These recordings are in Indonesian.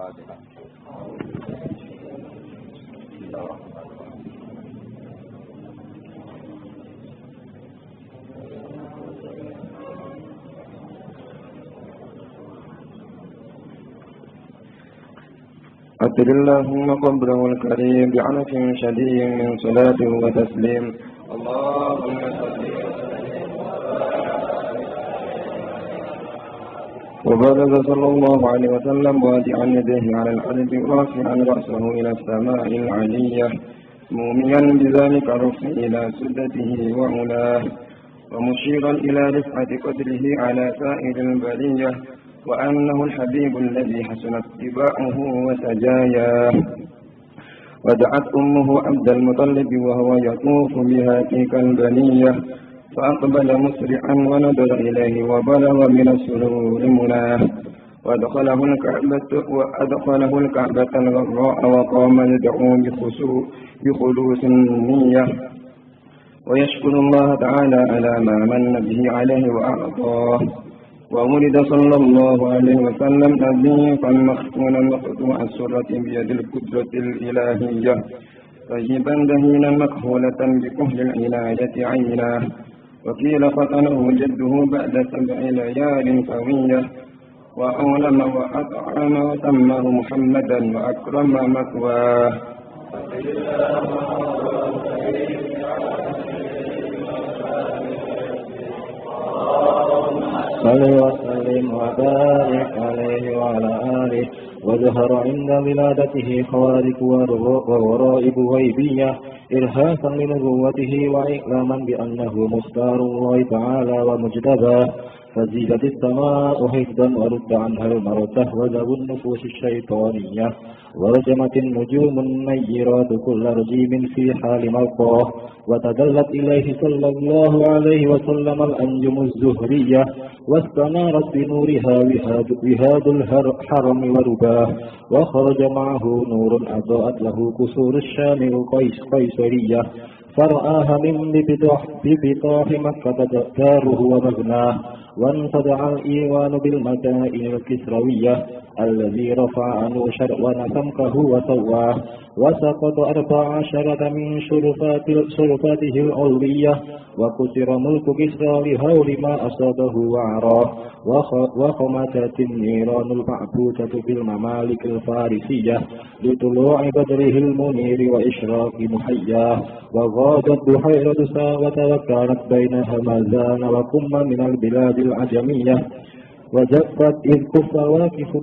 الفاتحة. أتر اللهم قبره الكريم بعنف شديد من صلاة وتسليم. اللهم صل وبارك صلى الله عليه وسلم وادعا يديه على الأرض رافعا رأسه إلى السماء العلية موميا بذلك الرفع إلى سدته وعلاه ومشيرا إلى رفعة قدره على سائر البرية وأنه الحبيب الذي حسن اتباعه وسجاياه. ودعت أمه عبد المطلب وهو يطوف بها تلك البنية فأقبل مسرعا ونظر إليه وبلغ من السرور مناه وأدخله الكعبة الغراء وقام يدعو بخلوص النية ويشكر الله تعالى على ما من به عليه وأعطاه. وولد صلى الله عليه وسلم نظيفا مختونا مقطوع السرة بيد القدرة الإلهية طيبا دهينا مكهولة بكهل العناية عينا. وقيل ختنه جده بعد 7 ليال قوية وأولم وأطعم وسماه محمدا وأكرم مثواه. صل وسلم وبارك عليه وعلى آله. وظهر عند ولادته خوارق وورائب غيبية إرهاصا لنبوته وإعلاما بأنه مختار الله تعالى ومجتباه. فزيدت السماء حفظا ورد عنها المرتة وذو النفوس الشيطانية ورجمت النجوم النيرات كل رجيم في حال موقعه. وتدلت إليه صلى الله عليه وسلم الأنجم الزهرية واستنارت بنورها وهاد الحرم ورباه. وخرج معه نور أضاءت له قصور الشام القيصرية فرآها من ببطاح مكة داره ومبناه. وانفضع الإيوان بالمدائن الكسروية الذي رفع أنوشا ونسمكه وسواه. وسقط 14 من شرفاته العلوية وكسر ملك كسرى لهول ما أصابه وعراه. وخمتت النيران المعبوثة بالممالك الفارسية لطلوع بدره المنير وإشراق محياه. وغادت بحيرة ساوة وكانت بين همذان وقم من البلاد العجمية وجفت إذ كف واكف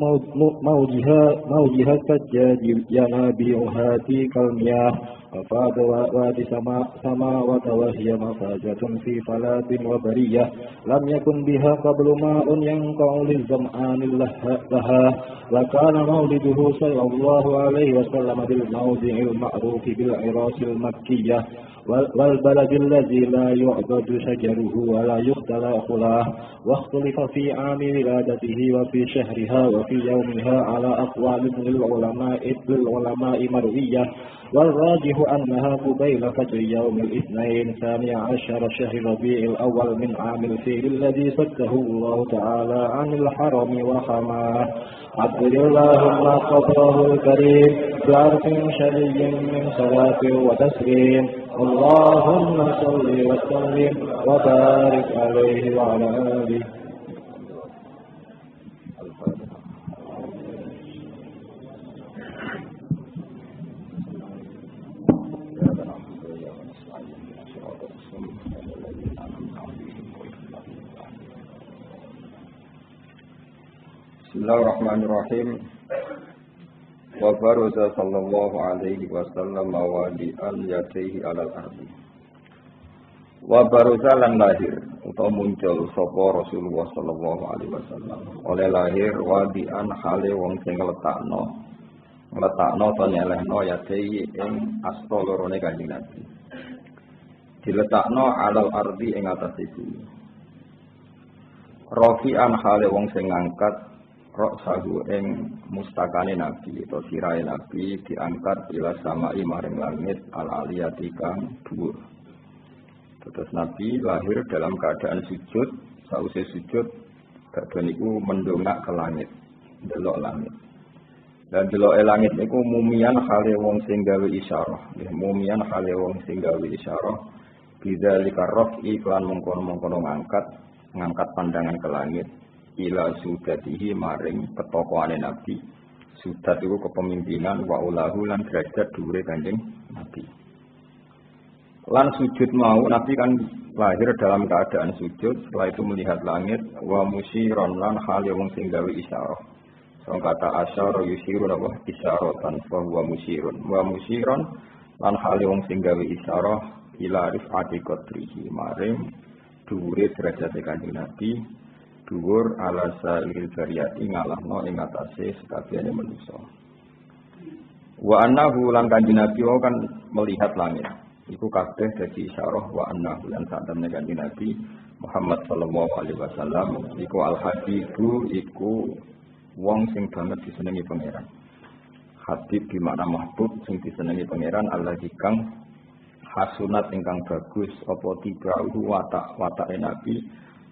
موجها السجاد ينابيعها تلك المياه. وفاد وادي سماوة وهي مفازة في فلاة وبرية لم يكن بها قبل ماء ينقع للظمآن لها. وكان مولده صلى الله عليه وسلم بالموضع المعروف بالعراس المكية والبلد الذي لا يعبد شجره ولا يختلى خلاه. واختلف في عام ولادته وفي شهرها وفي يومها على أقوال للعلماء مروية. والراجح أنها قبيل فجر يوم الاثنين 12 شهر ربيع الأول من عام الفيل الذي سده الله تعالى عن الحرم وحماه. عبد اللهم قبره الكريم بعرف شري من صلاة وتسليم. اللهم صل وسلم وبارك عليه وعلى آله. Bismillahirrahmanirrahim. Wa baraza sallallahu alaihi wasallam wadi'an yadayhi alal ardi. Wa baraza lan lahir utawa muncul sapa Rasulullah sallallahu alaihi wasallam oleh lahir wadi'an hale wong sing ngletakno to nyelehno yadayhi ing asta lorone Kanjeng Nabi. Diletakno alal ardi ing atas bumi. Rafi'an hale wong sing ngangkat roksahu ing mustakane Nabi atau sirahe Nabi diangkat ila samai maring langit al-aliyati kang dhuwur. Terus Nabi lahir dalam keadaan sujud, sausé sujud badhe niku mendongak ke langit, ndelok langit. Dan deloke langit niku mumian hale wong sing gawe isyarah. Nggih, mumian hale wong sing gawe isyarah. Bidzalika rafi iklan mengkono-mengkono ngangkat pandangan ke langit ila sudatihi maring petokoane Nabi. Sudat itu kepemimpinan wa ulahu lan derajat dhuwure Kanjeng Nabi. Lan sujud mau Nabi kan lahir dalam keadaan sujud, setelah itu melihat langit wa musyiron lan hale wong sing gawe isyarah. Wong kata asyara yusirun apa isyaratan fa huwa musyirun wa musyiron lan hale wong sing gawe isyarah ila rifati qadrihi maring dhuwure derajat Kanjeng Nabi dhuwur ala sairil bariyati ngalahno ing atase sakabehane manusa. Wa annahu lan Kanjeng Nabi kan melihat langit iku kabeh dadi isyarah wa annahu lan satemene Kanjeng Nabi Muhammad sallallahu alaihi wasallam iku al-habibu iku wong sing banget disenengi pangeran. Habib di makna mahbub sing disenengi pangeran Allah kang hasunat ingkang bagus apa tibahu watake Nabi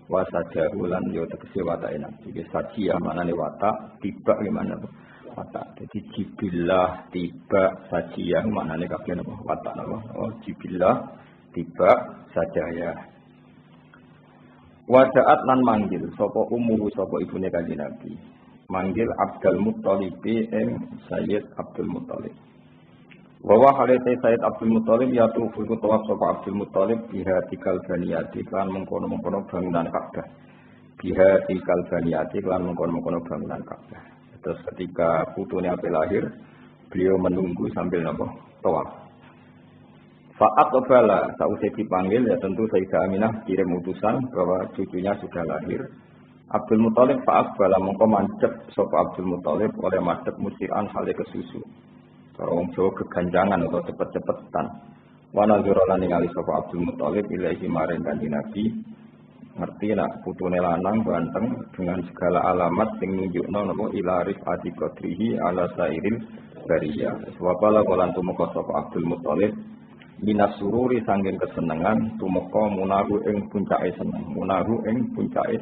wasajahu lan yo tegese watake Nabi. Iki sajia maknane watak, tiba gimana watak. Jadi jibillah tiba sajia maknane kabeh napa watak napa. Oh jibillah tiba sajaya. Wajaat lan manggil sapa ummu sapa ibune Kanjeng Nabi. Manggil Abdul Muttalib ing Sayyid Abdul Muttalib. Wa halate Sayyid Abdul Muttalib ya tufu tawaf sapa Abdul Muttalib biha tikal baniyati kan mengkono-mengkono bangunan Ka'bah. Biha tikal baniyati kan mengkono-mengkono bangunan Ka'bah. Terus ketika putune ape lahir, beliau menunggu sambil napa tawaf. Saat obala sausai dipanggil ya tentu Sayyidah Aminah kirim utusan bahwa cucunya sudah lahir. Abdul Muttalib fa'akbala mongko mancep sapa Abdul Muttalib oleh madhep musiran hale kesusu. Cara wong Jawa keganjangan atau cepet-cepetan. Wa nazara lan ningali sapa Abdul Muttalib ilahi maring Kanjeng Nabi. Ngerti nak putune lanang ganteng dengan segala alamat sing nunjukno napa ilaris ati qadrihi ala sairil bariyah. Wapala lan tumeka sapa Abdul Muttalib minas sururi sanging kesenengan tumeka munahu ing puncake seneng. Munahu ing puncake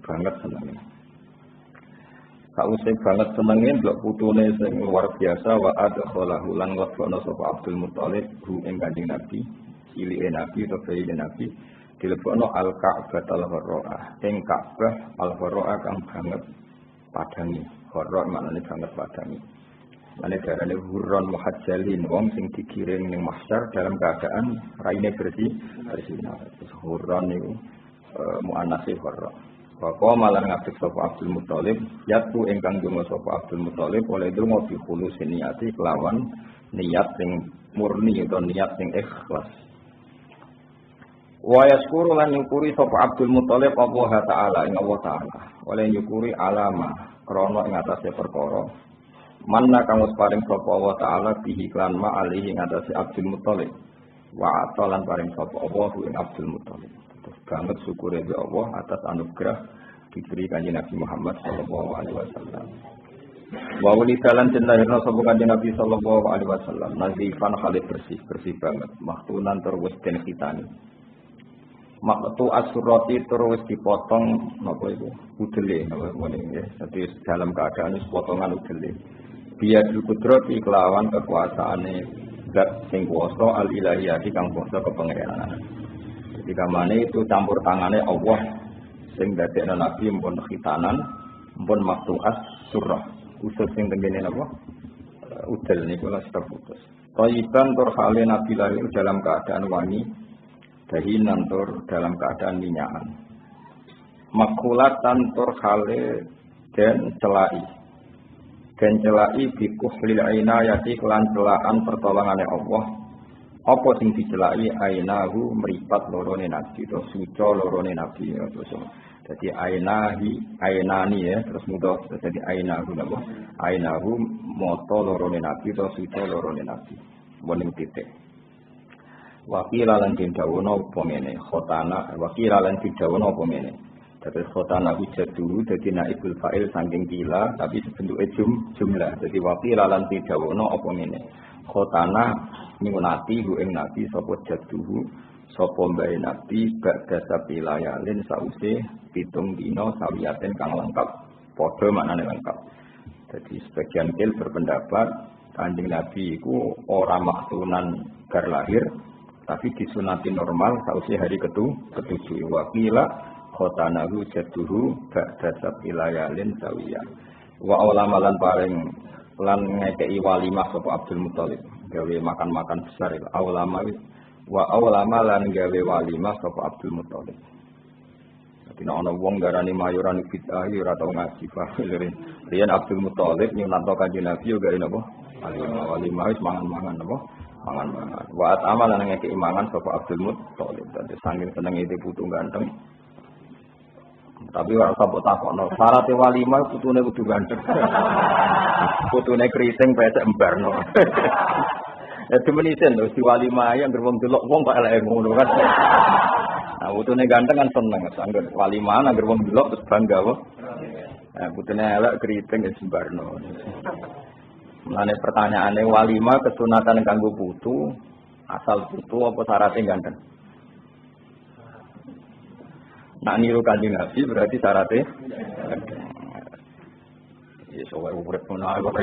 banget senengnya. Kausai banget senengnya blok putune sing luar biasa wa adkhalahu lan wasana sapa Abdul Muttalib hu ing Kanjeng Nabi, cilike Nabi utawa bayi Nabi dilebokno al-Ka'bah al-Gharra'ah. Ing Ka'bah al-Gharra'ah kang banget padangi. Gharra' maknane banget padangi. Mane darane hurron muhajjalin wong sing dikirim ning mahsyar dalam keadaan raine bersih. Hurron niku muannats gharra'. Bahwa malah ngabdik sapa Abdul Muttalib, yaitu ingkang donga sapa Abdul Muttalib oleh donga bi khulus niati kelawan niat sing murni atau niat sing ikhlas. Wa yaskuru lan nyukuri sapa Abdul Muttalib Allah Ta'ala ing Allah Ta'ala. Oleh nyukuri alama krana ing atase perkara. Manna kang wis paring sapa Allah Ta'ala bihi lan ma alihi ing atase Abdul Muttalib. Wa atalan paring sapa Allah ing Abdul Muttalib. Banget syukur ya Allah atas anugerah diberi Kanjeng Nabi Muhammad sallallahu alaihi wasallam. Wa walidalan jenahirna sapa Kanjeng Nabi sallallahu alaihi wasallam nazifan khalid bersih banget maktunan terus den khitani. Maktu asurati terus dipotong napa iku udele napa ngene ya. Dadi dalam keadaan potongan udele. Biadul qudrati kelawan kekuasaane zat sing kuwasa al ilahiyati kang kuwasa kepangeranan. Jika mana itu campur tangannya Allah sing dadekno Nabi mpun khitanan mpun maktuas surah usus sing tengene napa udel niku lha putus. Thayyiban tur hale Nabi lahir dalam keadaan wangi dahinan tur dalam keadaan minyakan. Makulatan tur hale den celai bikuhlil ainayati kelan celaan pertolongane Allah. Apa sing dicelaki ainahu mripat lorone Nabi to suca lorone Nabi terus. Dadi ainani ya terus mudah dadi ainahu napa? Ainahu moto lorone Nabi to suca lorone Nabi. Woning titik. Wakila lan didhawuhna apa ngene? Khotana wakila lan didhawuhna apa ngene? Dadi khotana wujud dadi naibul fa'il saking kila tapi bentuke jumlah. Dadi wakila lan didhawuhna apa ngene? Khotana nyunati hu ing Nabi sapa jaduhu sapa mbae Nabi badha sapilayalin sause 7 dina sawiyaten kang lengkap padha maknane lengkap Jadi sebagian kil berpendapat Kanjeng Nabi itu orang maksunan gar lahir, tapi disunati normal sausi hari ketujuh. Wakila khotanahu jaduhu ba'da sab'ilayalin sawiyah. Wa awlamalan paling lan ngekei walimah sapa Abdul Muthalib gawe makan-makan besar awlamalan gawe walimah sapa Abdul Muthalib. Dina ana wong darani mayuran bid'ah ora tau ngaji fahilin. Riyen Abdul Muthalib nyunatno Kanjeng Nabi yo gawe napa? Walimah wis mangan-mangan napa? Mangan-mangan. Wa amalan ngekei mangan sapa Abdul Muthalib. Dadi saking senenge itu putu ganteng. Tapi ora sampe takokno, syarat walimah putune kudu ganteng. Putune kriting pesek embarno. Ya temenisen lho si walimah yang wong delok wong kok elek ngono kan. Nah, putune ganteng kan seneng, angger walimah angger wong delok terus bangga wae. Nah, putune elek kriting wis embarno. Mulane pertanyaane walimah kesunatan kanggo putu, asal putu apa syaratnya ganteng? Nak niru Kanjeng Nabi berarti syaratnya ya soal urip menawa kok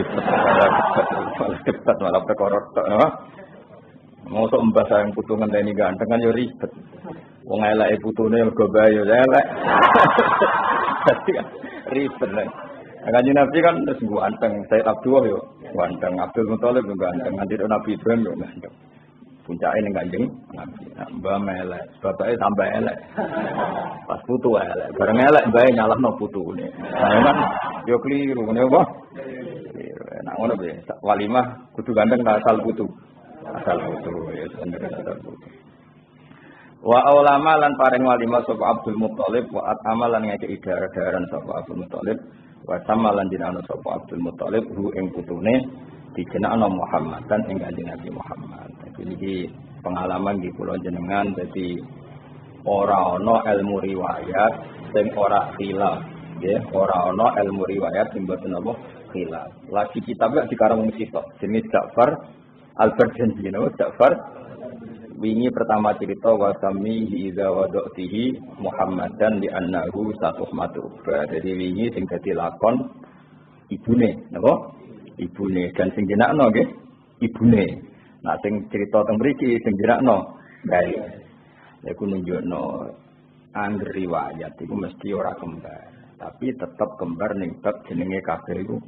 ribet malah perkara tok no. Mosok mbah sayang putu ngenteni ganteng kan yo ribet. Wong eleke putune mergo bae yo elek. Dadi ribet lho. Kanjeng Nabi kan wis ganteng, Sayyid Abdullah yo ganteng, Abdul Muthalib yo ganteng, nanti Nabi Ibrahim yo ganteng. Puncake ning Kanjeng Nabi. Mbah melek, bapake tambah elek. Pas putu elek, bareng elek mbae nyalahno putune. Nah, kan yo kliru ngene apa? Nek ngono piye? Walimah kudu ganteng ta asal putu. Asal putu ya bener asal putu. Wa ulama lan paring walimah sapa Abdul Muthalib wa amalan ngeke idara-daran sapa Abdul Muthalib wa samalan dinana sapa Abdul Muthalib hu ing putune dijenakno Muhammad dan ing Kanjeng Nabi Muhammad. Jadi pengalaman di pulau jenengan jadi ora ana ilmu riwayat sing ora khilaf nggih ora ana ilmu riwayat sing boten apa khilaf. Lagi kitabnya dikarang wong sitok jenenge Ja'far Al-Barjanji Ja'far wingi pertama cerita wasami idza wadatihi Muhammadan li annahu satuhmatu. Jadi wingi sing dadi lakon ibune napa ibune dan sing jenakno nggih ibune. Nah, sing cerita teng mriki sing jenakno bae. Iku nunjukno angger riwayat iku mesti ora kembar, tapi tetep kembar ning bab jenenge kabeh iku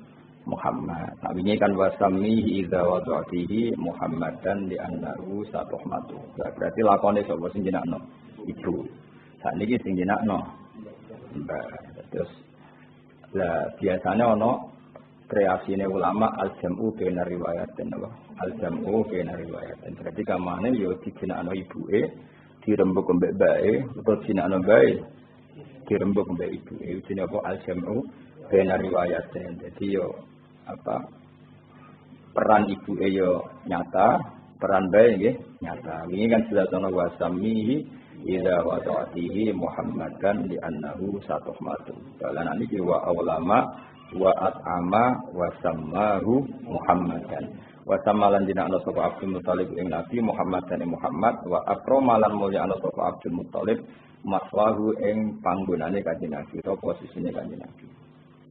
Muhammad. Nah, wingi kan wasami idza wadatihi Muhammadan li annahu satuhmatu. Berarti lakone sapa sing jenakno? Ibu. Sakniki sing jenakno Mbak. Terus lah biasanya ono kreasine ulama al-jam'u baina riwayatin apa al-jam'u baina riwayatin berarti kamane yo dijenakno ibuke dirembuk mbek bae utawa dijenakno bae dirembuk mbek ibuke jenenge apa al-jam'u baina riwayatin dadi yo apa peran ibuke yo nyata peran bae nggih nyata wingi kan jelas ana wasamihi idza wada'atihi Muhammadan li annahu satuhmatu lan niki wa ulama wa at'ama wa sammahu Muhammadan wa samalan dinakna sapa Abdul Muthalib ing Nabi Muhammad dan Muhammad wa akramalan mulya ana sapa Abdul Muthalib maswahu ing panggonane Kanjeng Nabi atau posisine Kanjeng Nabi.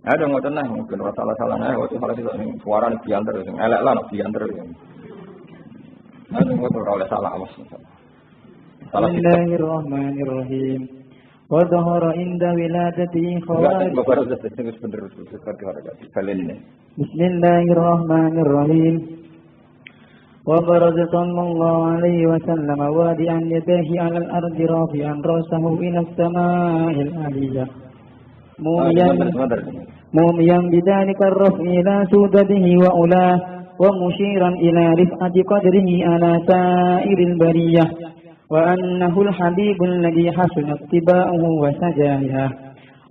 Ada ngoten nah mungkin ora salah-salah nah waktu salah itu suara diantar sing elek lah diantar. Ada ngoten ora oleh salah awas. Bismillahirrahmanirrahim. وظهر عند ولادته خوارج بسم الله الرحمن الرحيم وبرز صلى الله عليه وسلم وادعا يديه على الأرض رافعا رأسه إلى السماء العلية موميا بذلك الرفع إلى سودته وأولاه ومشيرا إلى رفعة قدره على سائر البرية وأنه الحبيب الذي حسن اتباعه وسجاها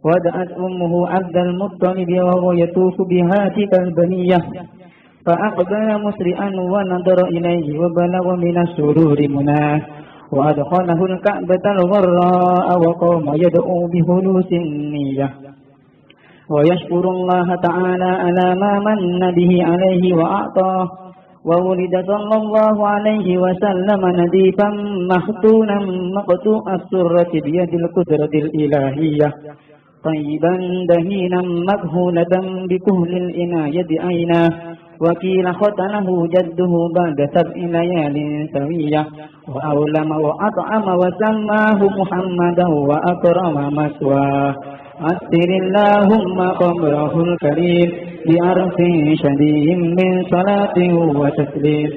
ودعت أمه عبد المطلب وهو يطوف بها تلك البنية فأقبل مسرعا ونظر إليه وبلغ من السرور مناه وأدخله الكعبة الغراء وقام يدعو بخلوص النية ويشكر الله تعالى على ما من به عليه وأعطاه وولد صلى الله عليه وسلم نديفا مختونا مقطوع السرة بيد القدرة الإلهية طيبا دهينا مكهولة بكهل الإناية عينا وكيل ختنه جده بعد 7 ليال سوية وأولم وأطعم وسماه محمدا وأكرم مثواه عسر اللهم قبره الكريم بعرف شديد من صلاة وتسليم.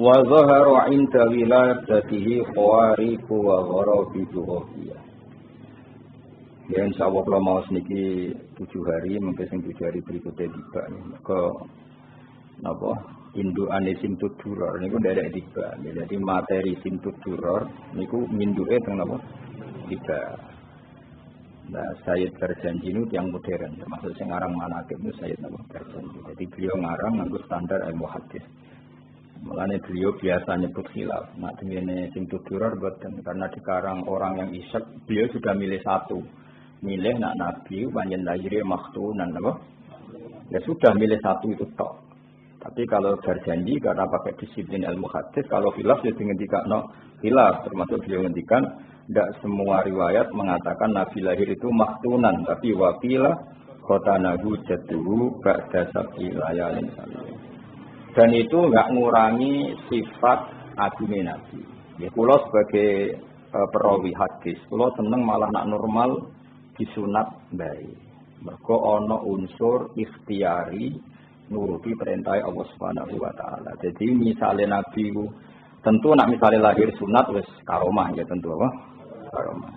Wa zahara 'inda wiladatihi khawariqu wa gharabitu ghafiyah. Ya insyaallah kalau mau niki 7 hari mungkin sing 7 hari berikutnya tiba ke napa indukane simtud duror niku nderek tiba. Jadi materi simtud duror niku minduke teng napa tiba. Nah, Sayyid berjanji itu yang modern, termasuk sing ngarang manaqib itu Sayyid napa berjanji. Jadi beliau ngarang nganggo standar ilmu hadis. Mulanya beliau biasa nyebut khilaf. Nah, ini simtud duror boten karena dikarang orang yang isyak, beliau sudah milih satu. Milih nak nabi panjen lahirnya maktunan apa? Ya sudah milih satu itu tok. Tapi kalau berjanji karena pakai disiplin ilmu hadis, kalau khilaf ya ngendikakno khilaf, termasuk beliau ngendikan tidak semua riwayat mengatakan nabi lahir itu maktunan, tapi waqila khotanahu jadduhu ba'da 7 layalin sawiyah. Dan itu enggak ngurangi sifat agungé nabi. Ya kula sebagai perawi hadis, kula seneng malah nak normal disunat bae. Mergo ana unsur ikhtiari nuruti perintah Allah Subhanahu wa taala. Jadi misalnya nabi ku tentu nak misalnya lahir sunat wis karomah ya tentu apa? Karomah.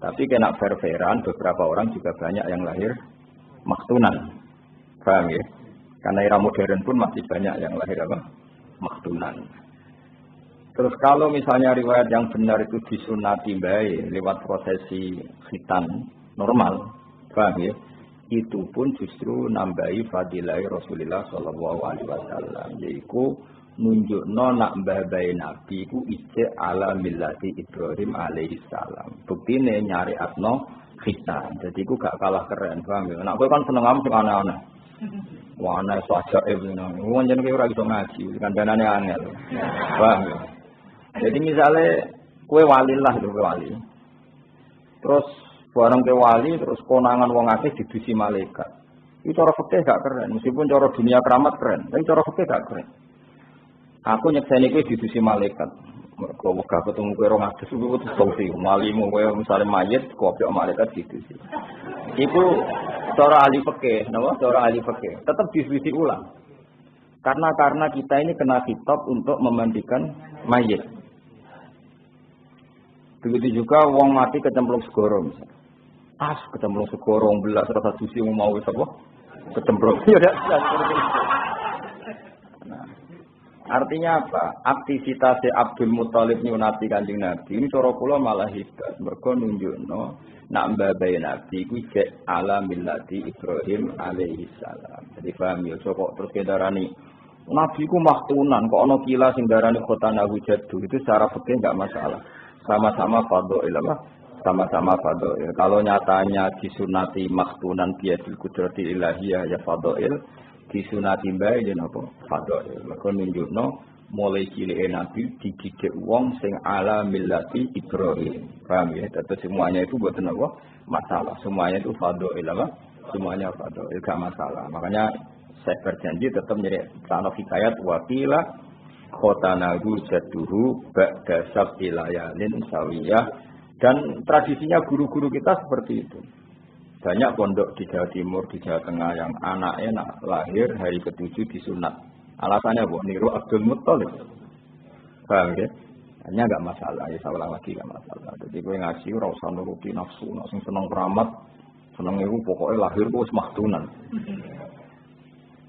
Tapi kena fair-fairan beberapa orang juga banyak yang lahir maktunan. Paham ya? Karena era modern pun masih banyak yang lahir apa? Maktunan. Terus kalau misalnya riwayat yang benar itu disunati baik lewat prosesi khitan normal, paham ya? Itu pun justru nambahi fadilah Rasulullah sallallahu alaihi wasallam. Yaiku nunjukno nak mbah-mbahe nabi iku ijek ala millati Ibrahim alaihi salam. Buktine nyariatno khitan. Jadi iku gak kalah keren, paham ya? Nek kowe kan seneng am sing aneh-aneh. Wah, ana sajae ngono. Wong jenenge ora iso ngaji, kandhanane angel. Paham. Jadi misalnya kowe wali lah lho kowe wali. Terus bareng kowe wali terus konangan wong akeh didusi malaikat. Itu cara fikih gak keren, meskipun cara dunia keramat keren, tapi cara fikih gak keren. Aku nyekseni kowe didusi malaikat. Mergo wegah ketemu kowe rong adus kuwi terus sausi. Walimu kowe misale mayit kok malaikat didusi. Iku cara ahli fikih, napa? Cara ahli fikih. Tetap diskusi ulang. Karena kita ini kena kitab untuk memandikan mayit. Begitu juga wong mati kecemplung segoro misalnya. Kecemplung segoro belas rasa suci mau wis apa? Kecemplung. Ya udah. Nah, artinya apa? Aktivitas Abdul Muthalib nyunati Kanjeng Nabi ini cara kula malah hebat. Mergo nunjukno nak mbah-mbahe Nabi ku cek ala millati Ibrahim alaihi salam. Jadi paham ya, kok terus kedarani Nabi ku maktunan, kok ana kila sing darani khotanahu jaddu, itu secara fikih enggak masalah. Sama-sama fadhail apa? Sama-sama fadhail. Kalau nyatanya disunati maktunan biadil qudratil ilahiyah ya fadhail, disunati bae yen apa? Fadhail. Mergo nunjukno mulai cilike Nabi dididik wong sing ala millati Ibrahim. Paham ya? Tapi semuanya itu bukan apa? Masalah. Semuanya itu fadhail apa? Semuanya fadhail, enggak masalah. Makanya saya berjanji tetap nyari tanah hikayat wakila khotanahu jadduhu ba'da 7 layalin sawiyah. Dan tradisinya guru-guru kita seperti itu. Banyak pondok di Jawa Timur, di Jawa Tengah yang anaknya lahir hari ke-7 disunat. Alasannya bu, niru Abdul Muthalib. Paham ya? Hanya enggak masalah, ya saya ulang lagi enggak masalah. Jadi gue ngaji ora usah nuruti nafsu, nek sing seneng keramat, seneng iku pokoke lahir ku wis maktunan.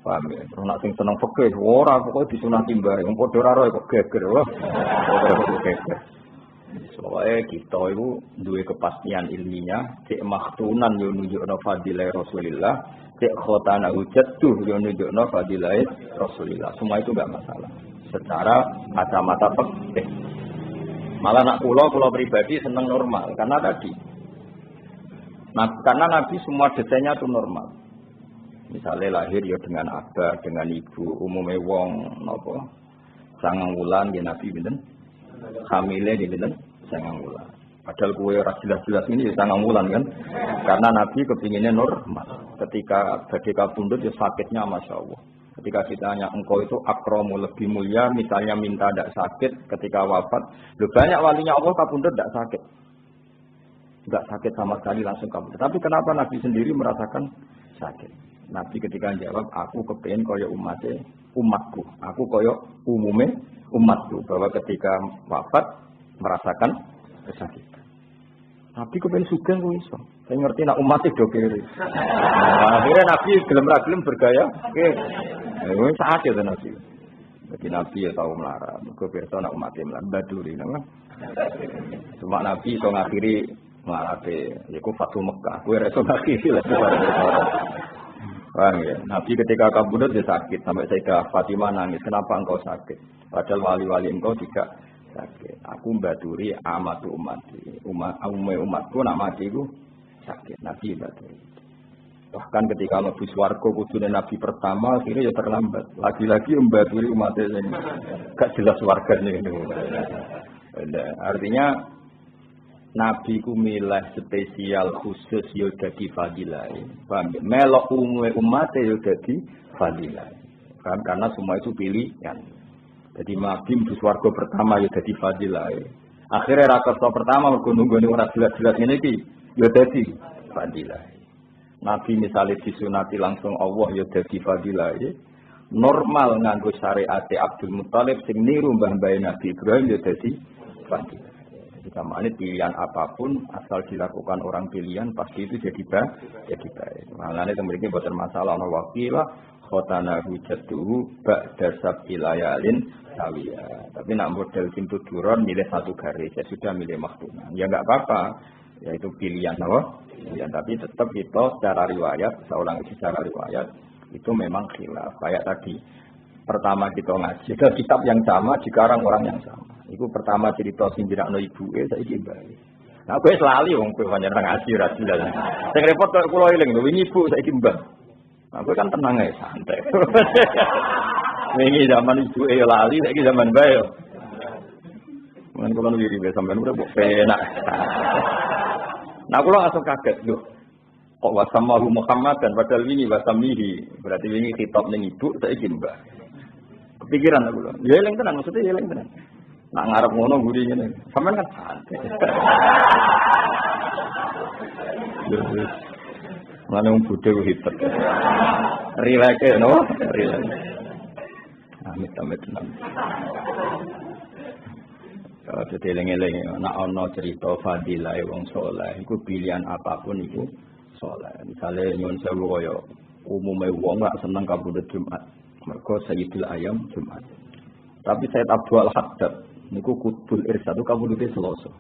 Paham ya? Terus nek sing seneng fikih, ora pokoke disunati mbae, wong padha ora ora kok geger wae. Soale kita itu duwe kepastian ilmiah, cek maktunan yo nunjukno fadilah Rasulullah. Cek khotana hujatuh yang nunjukno fadilah Rasulullah. Semua itu enggak masalah. Secara kacamata fikih. Malah nak kula pribadi seneng normal karena tadi. Nah, karena Nabi semua desainnya itu normal. Misalnya lahir ya dengan abah, dengan ibu, umumnya wong napa 9 wulan nggih Nabi pinten? Hamile nggih pinten? 9 wulan. Padahal kue jelas-jelas ini ya 9 wulan kan. Karena Nabi kepinginnya normal. Ketika badhe kapundhut ya sakitnya Masya Allah. Ketika ditanya engkau itu akromu lebih mulia, misalnya minta tidak sakit ketika wafat. Loh, banyak walinya Allah kapundhut tidak sakit. Tidak sakit sama sekali langsung kapundhut. Tapi kenapa Nabi sendiri merasakan sakit? Nabi ketika jawab, aku kepingin koyo umatku. Aku koyo umume umatku. Bahwa ketika wafat merasakan kesakitan. Nabi kepingin sugeng kok iso. Saya ngerti nak umat itu kiri. Akhirnya Nabi gelem-gelem bergaya. Ini sakit ya Nabi. Jadi Nabi ya tahu melarang. Mereka beritahu nak umatnya melarang. Baduri nama. Cuma Nabi itu ngakhiri melarang. Ya aku Fatu Mekah. Gue reso ngakhiri lah. Paham ya? Nabi ketika kabudut dia sakit. Sampai Sayyidah Fatimah nangis. Kenapa engkau sakit? Padahal wali-wali engkau tidak sakit. Aku baduri amatu umatku nak matiku sakit. Nabi baduri. Bahkan ketika Nabi Swargo kudune Nabi pertama akhirnya ya terlambat. Lagi-lagi membaduri umatnya ini. Gak jelas warganya ini. Artinya Nabi ku milih spesial khusus yo dadi fadilah. Paham? Melok umatnya yo dadi fadilah. Kan karena semua itu pilihan. Jadi Nabi Mbus Warga pertama ya jadi fadilah. Akhirnya rakyat pertama nunggu ora jelas-jelas ini ki ya jadi fadilah. Nabi misalnya disunati langsung Allah ya jadi fadilah. Normal nganggo syariat Abdul Muthalib sing niru mbah-mbah Nabi Ibrahim ya jadi fadilah. Jadi kamane pilihan apapun asal dilakukan orang pilihan pasti itu jadi baik. Makanya kemudian boten masalah ana wakilah khotana hujatuhu ba'da sab'ilayalin sawiya. Tapi nak model pintu duron milih satu garis, ya sudah milih maktuman. Ya enggak apa-apa, ya itu pilihan apa? Ya, tapi tetap kita secara riwayat, seorang secara riwayat itu memang khilaf. Kayak tadi, pertama kita ngaji ke kitab yang sama, dikarang orang yang sama. Itu pertama cerita sindirakno ibuke saiki mbake. Nah, kowe selalu wong kowe pancen ngaji ra jelas. Sing repot kok kula eling lho, wingi ibu saiki mbah. Nah, kowe kan tenang ae, santai. Wingi zaman ibu e lali, saiki zaman mbah yo. Mun kula nuwiri wae sampean ora kok penak. Nah, kula langsung kaget lho. Kok wasamahu Muhammad dan padahal wingi wasamihi. Berarti wingi kitab ning ibu saiki mbah. Kepikiran aku lho. Ya eling tenan maksudnya ya eling tenan. Nak ngarep ngono guri ngene. Sampeyan kan santai. Mana wong budhe hebat. Rileke no, rileke. Amit-amit tenan. Jadi eling-eling nak ana cerita fadilah wong saleh iku pilihan apapun iku saleh. Misale nyuwun sewu kaya umume wong gak seneng kabudut Jumat. Mergo Sayyidul Ayam Jumat. Tapi Sayyid Abdul Haddad niku kutbul irsad kabudute Selasa.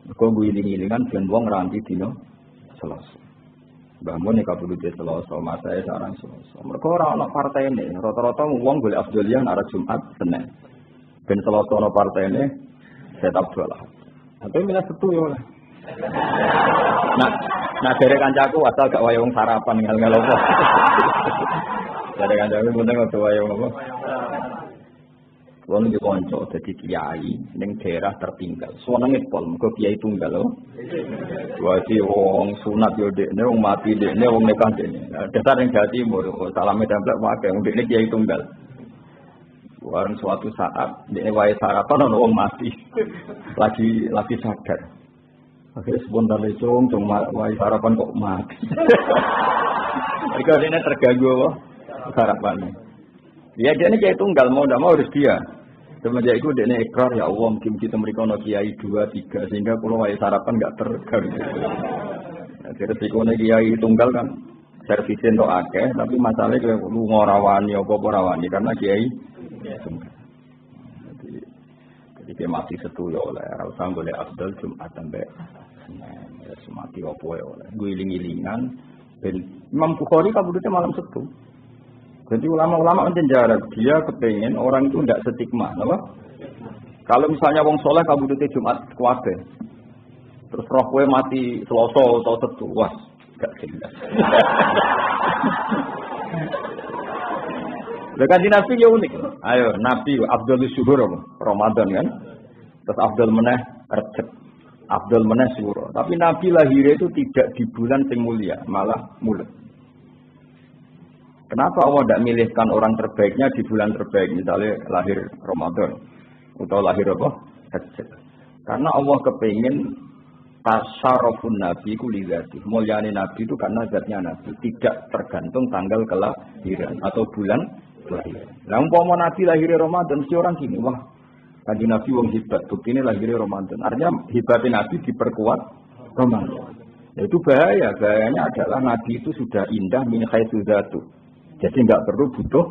Mergo ngiling-ilingan ben wong ranti dina Selasa. Bangun nek kabudute Selasa, masae sarang Selasa. Mergo ora ana partene, rata-rata wong golek afdoliyah nek Jumat Senin. Ben Selasa ana partene Sayyid Abdul Haddad. Tapi milih Setu yo lah. Nah dari kancaku asal gak wayang sarapan ngel-ngel apa. Dari kancaku penting ora wayang apa. Wong iki kanca dadi kiai ning daerah tertinggal. Senenge pol mergo kiai tunggal lho. Wadi wong sunat yo dekne, wong mati dekne, wong nikah dekne. Dasar ning Jawa Timur, salame templek wae wong dekne kiai tunggal. Warung suatu saat dekne wae sarapan ana wong mati. Lagi sadar. Akhirnya spontan itu cuma wae sarapan kok mati. Mereka ini terganggu loh sarapannya. Ya dia ini kiai tunggal mau tidak mau harus dia. Semenjak itu dia ini ikrar ya Allah mungkin kita mereka no kiai 2, 3 sehingga kalau wae sarapan nggak terganggu. Jadi resikonya kiai tunggal kan servisin to akeh tapi masalahnya kalau lu ngorawani apa rawani karena kiai tunggal. Jadi dia mati Setu ya oleh Rasul boleh Abdul Jumat sampai semati opo ya oleh guling-gilingan ben Imam Bukhari kabudutnya malam Setu. Jadi ulama-ulama menjarak dia kepengen orang itu tidak stigma, apa? Kalau misalnya wong soleh kabudutnya Jumat kuabe, terus roh kue mati Selasa atau Setu, wah gak jelas. Kanjeng Nabi ya unik. Ayo, Nabi Abdul Syuhur Ramadan kan. Terus Abdul meneh Rejab. Abdul meneh Syuro. Tapi Nabi lahirnya itu tidak di bulan yang mulia, malah mulut. Kenapa Allah tidak milihkan orang terbaiknya di bulan terbaik, misalnya lahir Ramadan atau lahir apa? Rejab. Karena Allah kepingin tasarrufun Nabi kulizati. Mulyani Nabi itu karena zatnya Nabi, tidak tergantung tanggal kelahiran atau bulan lahir. Nah, umpama Nabi lahir Ramadan, si orang gini, wah, Kanjeng Nabi wong hebat, bukti ini lahir Ramadan. Artinya hebatnya Nabi diperkuat Ramadan. Ya, itu bahaya. Bahayanya adalah Nabi itu sudah indah min haitsu dzatu. Jadi nggak perlu butuh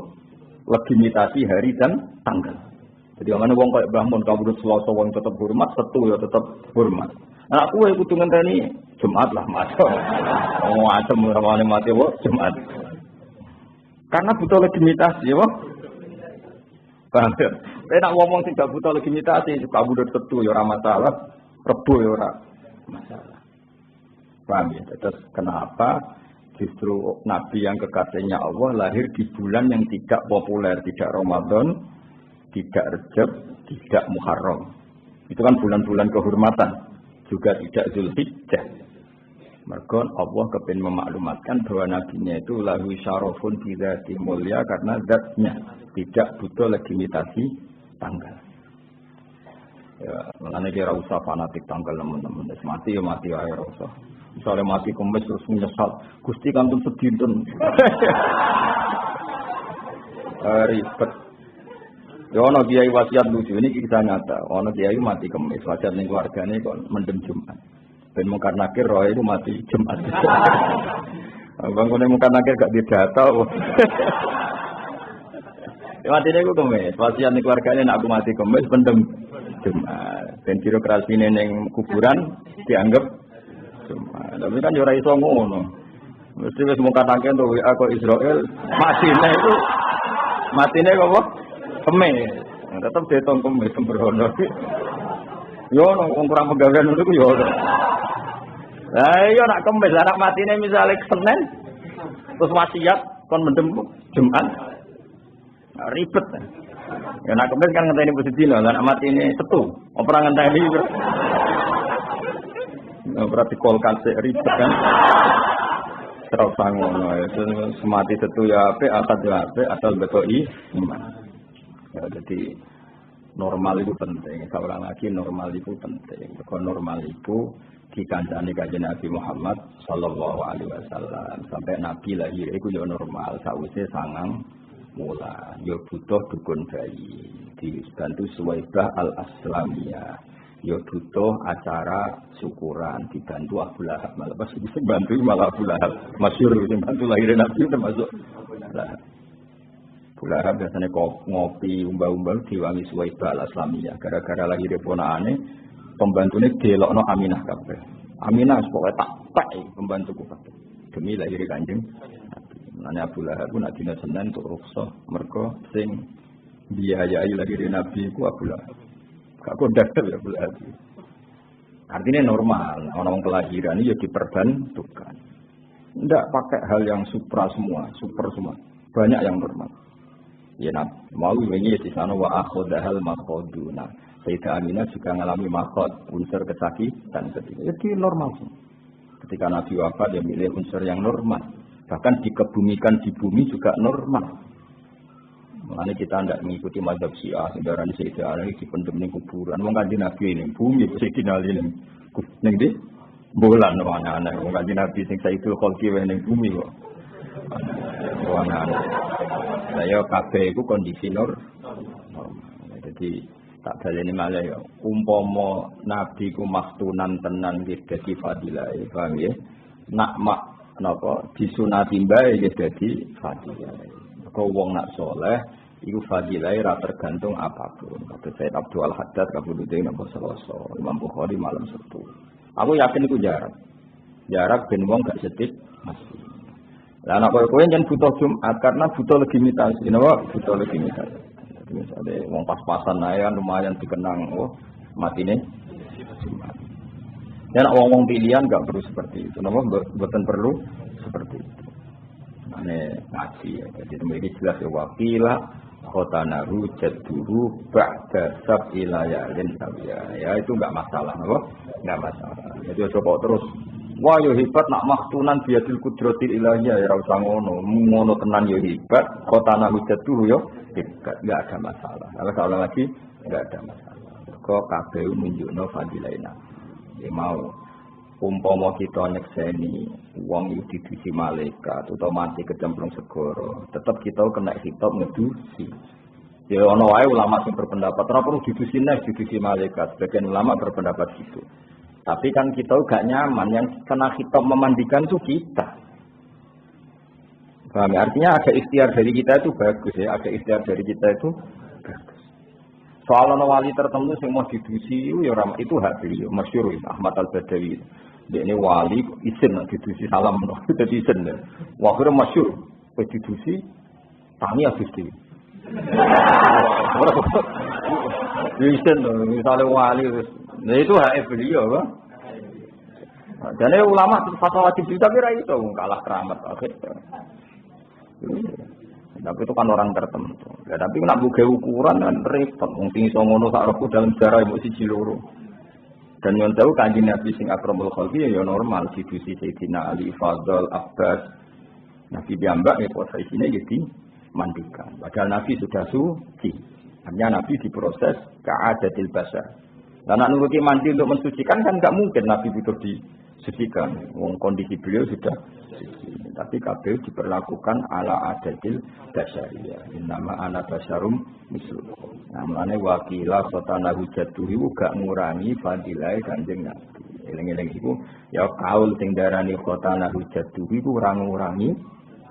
legitimasi hari dan tanggal. Jadi mana wong kayak Bahmun kamu Selasa wong tetap hormat, Setu ya tetap hormat. Nah, aku yang kudu ngenteni Jumat lah, Mas. Oh, macam ramane mati wong Jumat. Karena butuh legitimasi, ya, paham ya? Nek ngomong sing gak butuh legitimasi, kamu udah Setu ya ora masalah, Rebo ya ora masalah. Paham ya? Terus kenapa justru Nabi yang kekasihnya Allah lahir di bulan yang tidak populer, tidak Ramadan, tidak Rejab, tidak Muharram. Itu kan bulan-bulan kehormatan, juga tidak Zulhijjah. Mergo Allah kepengin memaklumatkan bahwa nabinya itu lahu syarafun bi dzati mulia karena zatnya tidak butuh legitimasi tanggal. Ya, makanya kira usah fanatik tanggal teman-teman. Mati ya mati ae ora usah. Misalnya mati kemis terus menyesal, Gusti kantun sedinten. Ribet. Ya ana kiai wasiat lucu ini kita nyata. Ana kiai mati kemis, wasiat ning keluargane kok mendem Jumat. Ben mungkar nakir roh itu mati Jumat. Bangunnya mungkar nakir gak didata. Ya mati niku kemis, wasiat ning keluargane nek aku mati kemis mendem Jumat. Ben birokrasine ning kuburan dianggap Jumat. Tapi kan yo ora iso ngono. Mesti wis mungkar nakir to WA kok Israel matine kok kemis, tetap dihitung kemis sembrono. Yo wong kurang pegawaian ngono ku yo. Lah iya nak kemis, anak matine misale Senin terus wasiat kon mendem Jumat. Ribet. Ya nak kemis kan ngenteni posisi lho, anak matine Setu. Ora ngenteni. Berarti kolkan ribet kan. Terus ngono itu semati Setu ya apik, akad ya apik, asal betoi iman. Ya, jadi normal itu penting. Seorang lagi normal itu penting. Kalau normal itu dikancani kanjeng Nabi Muhammad Sallallahu Alaihi Wasallam sampai Nabi lahir itu ya normal. Sausé sangang mula. Ya butuh dukun bayi. Dibantu Suwaibah Al-Aslamiyah. Ya butuh acara syukuran. Dibantu Abu Lahab. Malah pas dibantu malah Abu Lahab. Masyhur dibantu lahir Nabi termasuk Lahab. Bulan biasanya ngopi umbah-umbah diwangi Suwaibah Al-Aslamiyah. Gara-gara lagi ponakane pembantunya delokno Aminah kabeh. Aminah pokoke tak pembantuku kabeh. Demi lahir Kanjeng Nabi. Mulane Abu Lahab ku nak dina Senin untuk rukhsah mergo sing biayai lahir Nabi ku Abu Lahab. Gak kondakter ya Abu Lahab. Artinya normal, orang kelahiran ini ya diperbantukan. Tidak pakai hal yang super semua. Banyak yang normal. Ya nak mau ini di sana wa akhodahal makhoduna. Sayyidah Aminah juga mengalami makhod unsur kesakitan ketika. Jadi normal sih. Ketika Nabi wafat dia milih unsur yang normal. Bahkan dikebumikan di bumi juga normal. Makanya kita tidak mengikuti mazhab Syiah. Sejarahnya Sayyidah Aminah dipendem di kuburan. Mau kanjeng Nabi ini bumi Sayyidah Aminah ini di bulan mana aneh. Mau kanjeng Nabi sing Sayyidul Khalqi ini bumi kok. Aneh. Saya kabeh iku kondisi normal. Jadi tak baleni malih ya. Umpama nabi ku maktunan tenan nggih dadi fadilah, paham ya? Nak napa disunati mbae nggih dadi fadilah. Kok wong nak saleh iku fadilah ora tergantung apapun. Kata Said Abdul Haddad kabudute napa Selasa, Imam Bukhari malam Sabtu. Aku yakin iku jarak. Jarak ben wong gak sedih masih. Lah anak kowe yen butuh Jumat karena butuh legitimasi, napa? Butuh legitimasi. Misalnya wong pas-pasan ae lumayan dikenang, oh matine Jumat. Ya nek wong-wong pilihan enggak perlu seperti itu, napa? Mboten perlu seperti itu. Ane ngaji ya. Jadi ini jelas ya wakila khotanahu jadduhu ba'da sab'ila ya'lin sabiya. Ya itu enggak masalah, apa? Enggak masalah. Jadi coba terus wah yo hebat nak maktunan biadil kudratil ilahiyah ya ora usah ngono tenan yo hebat khotanahu jadduhu yo hebat, enggak ada masalah. Kalau lagi enggak ada masalah. Kok kabeh nunjukno fadilaina. Ya mau umpama kita nyekseni wong iki didusi malaikat utawa mati kecemplung segara, tetap kita kena hitop ngedusi. Ya ana wae ulama sing berpendapat ora perlu didusi malaikat. Sebagian ulama berpendapat gitu. Tapi kan kita gak nyaman yang kena hitop memandikan itu kita. Paham? Artinya ada ikhtiar dari kita itu bagus ya, ada ikhtiar dari kita itu bagus. Soal ana wali tertentu sing mau didusi ya ora itu hak beliau, masyhur Ahmad Al-Badawi. Dia ini wali izin didusi salam jadi izin ya. Wakhirnya masyhur didusi tani habis di. Izin misalnya wali nah itu hak beliau kan. Dan ulama fatwa wajib juga kira itu kalah keramat akhirnya. Tapi itu kan orang tertentu. Ya, tapi nak buka ukuran kan repot. Mungkin iso ngono sak roku dalam sejarah ibu siji loro. Dan yang tahu kanjeng Nabi sing akramul khalqi ya normal didusi Sayyidina Ali, Fadl, Abbas. Nabi diambak ya posisinya jadi mandikan. Padahal Nabi sudah suci. Hanya Nabi diproses ka'adatil basar. Dan nak nuruti mandi untuk mensucikan kan enggak mungkin Nabi butuh disucikan. Wong kondisi beliau sudah suci. Tapi kabeh diperlakukan ala adatil basariyah. Nama ana basarum mislukum. Namane wakila khotana hujatuhi gak ngurangi fadilah Kanjeng Nabi. Eling-eling iku ya kaul sing darani khotana hujatuhi ku ora ngurangi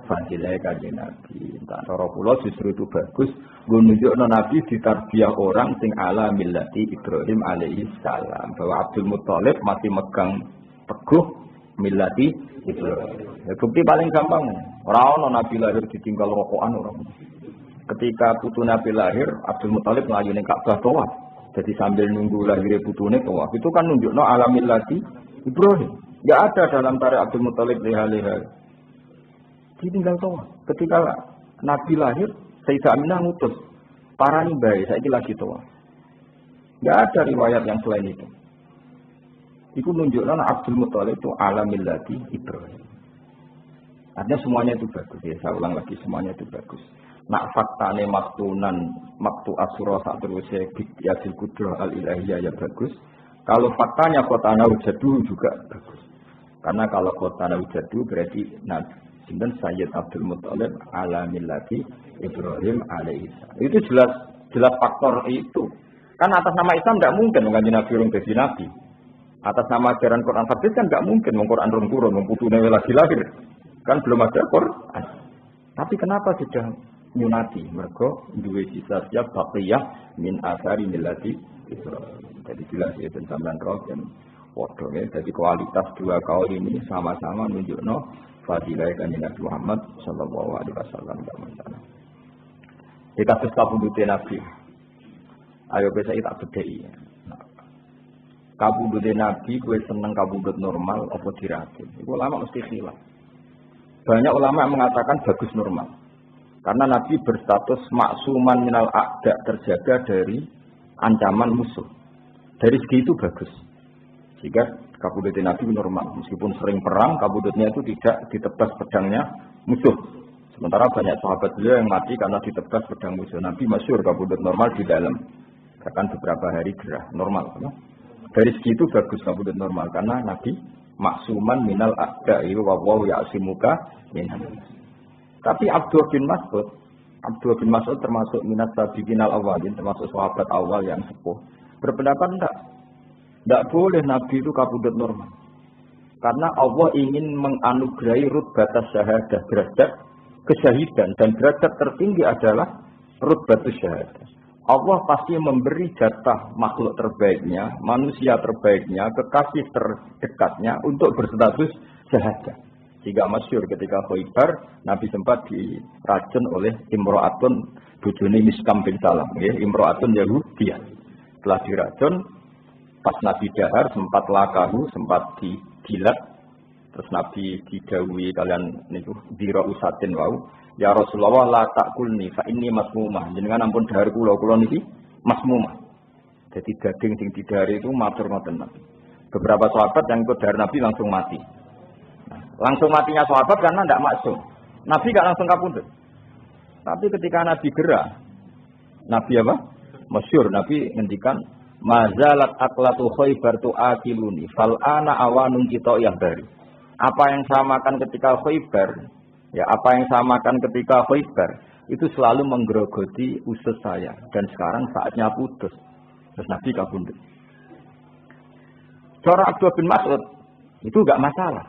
fadilah Kanjeng Nabi. Tak cara kula justru itu bagus nggo nunjukno Nabi ditarbiyah orang sing ala millati Ibrahim alaihi salam. Bahwa Abdul Muthalib masih megang teguh millati Ibrahim. Ya, bukti paling gampang. Ora ono Nabi lahir ditinggal rokokan ora. Ketika putu Nabi lahir, Abdul Muthalib melayu ning Ka'bah tawaf. Jadi sambil nunggu lahirnya putune tawaf. Itu kan nunjukno alamil lati Ibrahim. Enggak ada dalam tarikh Abdul Muthalib leha-leha. Ditinggal tawaf. Ketika Nabi lahir, Sayyidah Aminah ngutus para nimbai, saiki lagi tawaf. Enggak ada riwayat yang selain itu. Itu nunjukno Abdul Muthalib itu alamil lati Ibrahim. Artinya semuanya itu bagus ya. Saya ulang lagi semuanya itu bagus. Nak faktane maktunan maktu asura sak terusé biadil kudrah al ilahiyah ya bagus. Kalau faktanya kotana wujadu juga bagus. Karena kalau kotana wujadu berarti Nabi sinten Sayyid Abdul Muthalib ala millati Ibrahim alaihi salam. Itu jelas faktor itu. Kan atas nama Islam tidak mungkin mengganti Nabi urung dadi nabi. Atas nama ajaran Quran hadis kan tidak mungkin Quran rung turun putune lagi lahir. Kan belum ada Quran. Tapi kenapa sudah nyunati? Mergo duwe sisa siap baqiyah min asari millati Ibrahim. Jadi jelas ya tentang roh dan waduh ya. Jadi kualitas dua kaul ini sama-sama menunjukno fadilah Kanjeng Nabi Muhammad sallallahu alaihi wasallam. Kita kasus kabudute Nabi. Ayo bisa tak bedheki. Kabudute Nabi kowe seneng kabudut normal apa dirati? Iku ulama mesti khilaf. Banyak ulama yang mengatakan bagus normal. Karena Nabi berstatus maksuman minal a'da, terjaga dari ancaman musuh. Dari segi itu bagus. Sehingga kabudutnya Nabi normal. Meskipun sering perang, kabudutnya itu tidak ditebas pedangnya musuh. Sementara banyak sahabat beliau yang mati karena ditebas pedang musuh. Nabi masyhur kabudut normal di dalam. Bahkan beberapa hari gerah normal. Dari segi itu bagus kabudut normal. Karena Nabi maksuman minal a'da'i wa waw ya'simuka minan. Tapi Abdul bin Mas'ud termasuk minat sabiqin al-awwalin, termasuk sahabat awal yang sepuh. Berpendapat enggak boleh Nabi itu kabudut normal. Karena Allah ingin menganugerahi rutbatas syahadah, derajat kesyahidan, dan derajat tertinggi adalah rutbatus syahadah. Allah pasti memberi jatah makhluk terbaiknya, manusia terbaiknya, kekasih terdekatnya untuk berstatus syahadah. Jika masyhur ketika Khaibar, Nabi sempat diracun oleh Imro'atun bojone Miskam bin Salam, ya, Imro'atun Yahudiyah. Setelah diracun, pas Nabi dahar sempat lakahu, sempat digilat, Terus Nabi didhawuhi kalian niku dira usatin wau, ya Rasulullah la takulni fa inni masmumah. Jenengan ampun dahar kula niki masmumah. Jadi daging sing didhari itu matur ngoten Nabi. Beberapa sahabat yang ikut dahar Nabi langsung mati. Nah, langsung matinya sahabat karena tidak maksum. Nabi enggak langsung kapundhut. Tapi ketika Nabi gerah, Nabi apa? Masyhur Nabi ngendikan mazalat aklatu Khaybar tu'akiluni fal ana awanun kita yahdari. Apa yang saya makan ketika Khaybar, ya apa yang saya makan ketika Khaybar itu selalu menggerogoti usus saya dan sekarang saatnya putus. Terus Nabi kabundut. Cara Abdullah bin Mas'ud itu enggak masalah.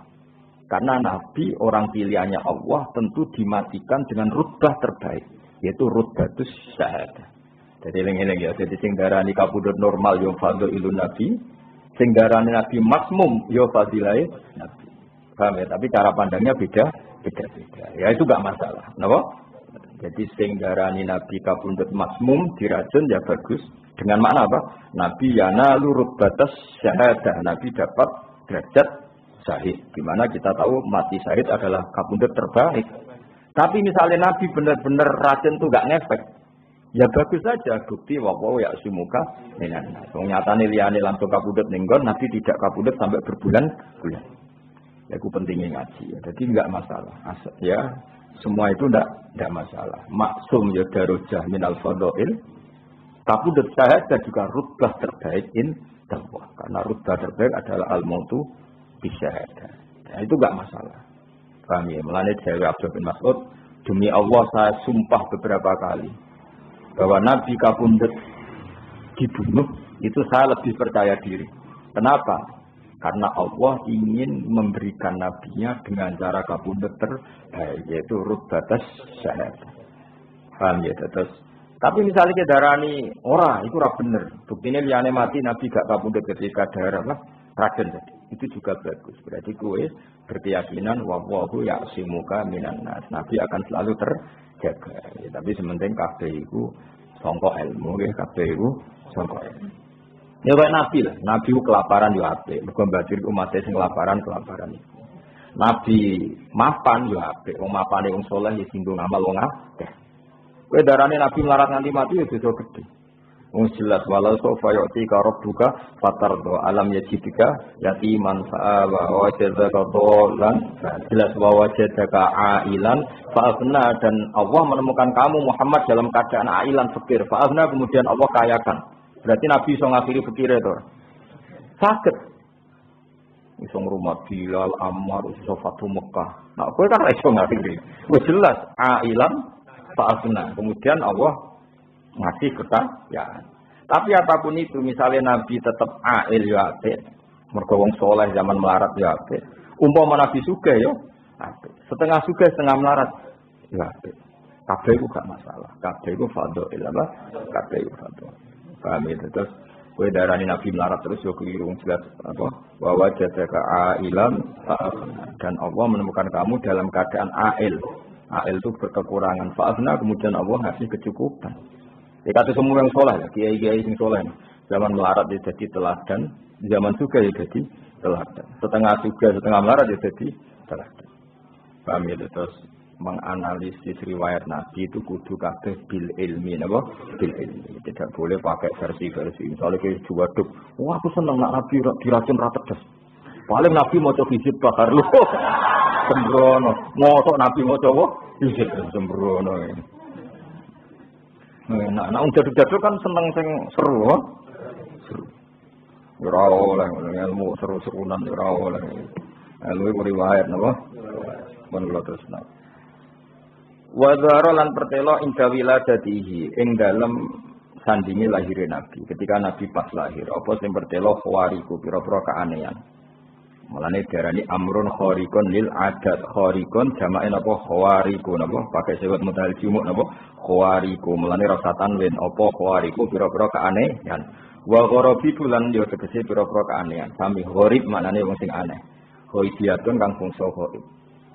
Karena Nabi orang pilihannya Allah tentu dimatikan dengan rutbah terbaik, yaitu rutbatus syahadah. Jadi eling-eling ya, jadi sing darani kabudut normal yo fadilun Nabi, sing darani Nabi makmum yo fadilai Nabi. Paham ya? Tapi cara pandangnya beda. Ya itu enggak masalah. Napa? Jadi sing darani Nabi kabudut makmum diracun ya bagus. Dengan makna apa? Nabi yanalu rutbatus syahadah. Nabi dapat derajat syahid, di mana kita tahu mati syahid adalah kabundut terbaik. Tapi misalnya Nabi benar-benar racun itu gak ngefek, ya bagus saja bukti wawaw ya simuka minan. Nyatane liyane langsung kabundut ninggon, Nabi tidak kabundut sampai berbulan-bulan. Ya itu pentingnya ngaji. Ya. Jadi enggak masalah. Ya semua itu enggak masalah. Maksum ya darujah minal fadhail. Kabundut syahid juga rutbah terbaik Allah. Karena rutbah terbaik adalah al-mautu bisyahadah. Nah, itu enggak masalah. Paham ya? Mulane Jawa Abdul bin Mas'ud, demi Allah saya sumpah beberapa kali bahwa Nabi kabundut dibunuh itu saya lebih percaya diri. Kenapa? Karena Allah ingin memberikan nabinya dengan cara kabundut terbaik, yaitu rutbatas syahadah. Paham ya? Terus tapi misalnya kita darani ora, itu ora bener. Buktinya liyane mati Nabi gak kabundut ketika darah racun. Itu juga bagus. Berarti kue berkeyakinan wallahu ya'simuka minan nas. Nabi akan selalu terjaga. Ya, tapi sementing kabeh iku sangka ilmu, nggih kabeh iku sangka ilmu. Ya kaya Nabi lah. Nabi ku kelaparan yo apik. Mergo mbajur umat sing kelaparan iku. Nabi mapan yo apik. Wong mapane wong saleh ya singgung amal wong akeh. Kowe darane Nabi melarat nganti mati ya dosa gedhe. Wong jelas walau sofa yu'ti ka rabbuka fatardo alam yajidika yatiman fa'awa wa wajadaka dhallan jelas wa wajadaka ailan fa'afna dan Allah menemukan kamu Muhammad dalam keadaan ailan fakir fa'afna kemudian Allah kayakan. Berarti Nabi iso ngakhiri fakir itu. Sakit. Iso ngrumat Bilal Ammar iso Fatu Mekah. Nah, kowe kan iso ngakhiri. Wis jelas ailan fa'afna kemudian Allah ngasih ya. Tapi apapun itu, misalnya Nabi tetap ail ya apik, mergo wong saleh zaman melarat ya apik. Umpama Nabi sugih ya apik. Setengah sugih setengah melarat ya apik. Kabeh iku gak masalah. Kabeh iku fadhil apa? Kabeh iku fadhil. Paham ya? Terus kowe darani Nabi melarat terus yo keliru jelas apa? Wa wajadaka ailan dan Allah menemukan kamu dalam keadaan ail. Ail itu berkekurangan. Fa'afna kemudian Allah ngasih kecukupan. Ya kata semua yang soleh, kiai-kiai yang soleh. Zaman melarat dia jadi teladan, zaman suka dia jadi teladan. Setengah suka, setengah melarat dia jadi teladan. Paham ya? Terus menganalisis riwayat Nabi itu kudu kabeh bil ilmi, apa? Bil ilmi. Tidak boleh pakai versi-versi. Misalnya kayak juwaduk, wah aku seneng nak Nabi diracun rapedes. Paling Nabi mau coba hijab bakar lu. Sembrono. Ngosok Nabi mau coba hijab sembrono. Nah, jadul-jadul kan seneng sing seru, seru. Ora oleh ilmu seru-serunan ora oleh. Ilmu riwayat napa? Mun kula tresna. Wa dzara lan pertelo inda wiladatihi ing dalem sandinge lahire Nabi. Ketika Nabi pas lahir, apa sing pertelo khawariku pira-pira kaanehan. Mulane diarani amrun khariqun lil adat. Khariqun jamake napa khawariku napa pakai sewet mudhal jumuk napa khawariku. Mulane rasa tanwin apa khawariku pira-pira keanehan. Wa gharabi bulan yo tegese pira-pira keanehan. Sami gharib maknane wong sing aneh. Ghaibiyatun kang bangsa ghaib.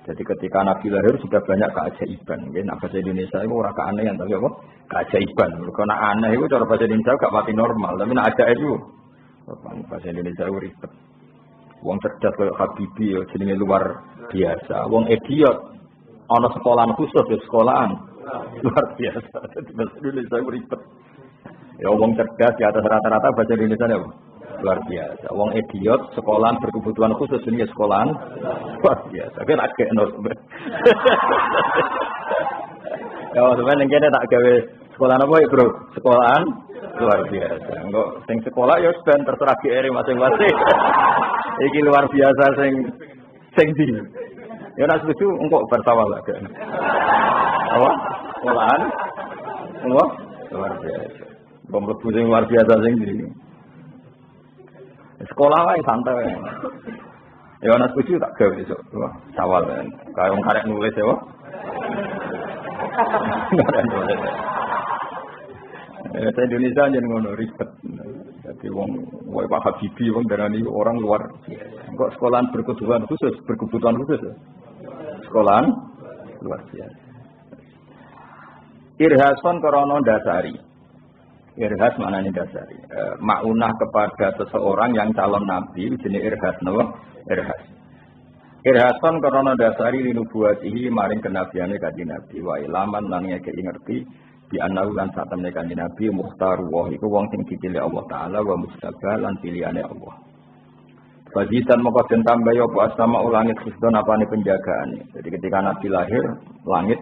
Jadi ketika Nabi lahir sudah banyak keajaiban. Nggih nek bahasa Indonesia itu ora keanehan tapi apa? Keajaiban. Mergo nek aneh iku cara bahasa Indonesia gak pati normal, tapi nek ajaib itu bahasa Indonesia itu ribet. Wong cerdas kaya Habibie ya jenenge luar biasa. Wong idiot ana sekolahan khusus ya sekolahan luar biasa. Bahasa Indonesia ribet. Ya wong cerdas di atas rata-rata bahasa Indonesia ya luar biasa. Wong idiot sekolahan berkebutuhan khusus ini sekolahan luar biasa. Kan agak enorme. Ya sebenarnya kene tak gawe sekolahan apa ya bro? Sekolahan luar biasa. Enggak sing sekolah ya ben terserah GR masing-masing. Iki luar biasa sing di. Ya nak setuju engkau bersawal lagi. Apa? Sekolahan. Apa? Luar biasa. Pemlebu sing luar biasa sing di. Sekolah wae santai. Ya ana setuju tak gawe besok. Wah, sawal kan. Kayak wong karek nulis ya, wah. Karek nulis. Indonesia jeneng ngono ribet. Jadi wong wae Pak Habibie wong darani orang luar. Kok sekolahan berkebutuhan khusus. Sekolahan luar biasa. Irhason korono dasari. Irhas maknanya dasari. Maunah kepada seseorang yang calon nabi jenis irhas napa? Irhas. Irhason karena dasari linubuatihi maring kenabiane kanjeng Nabi wa ilaman lan ngekeki ngerti di anau lan satemene kanjeng Nabi mukhtar wa iku wong sing dipilih Allah taala wa mustabah lan pilihane Allah. Fajitan maka den tambah ya apa asma langit khusdon apane penjagaane. Jadi ketika Nabi lahir langit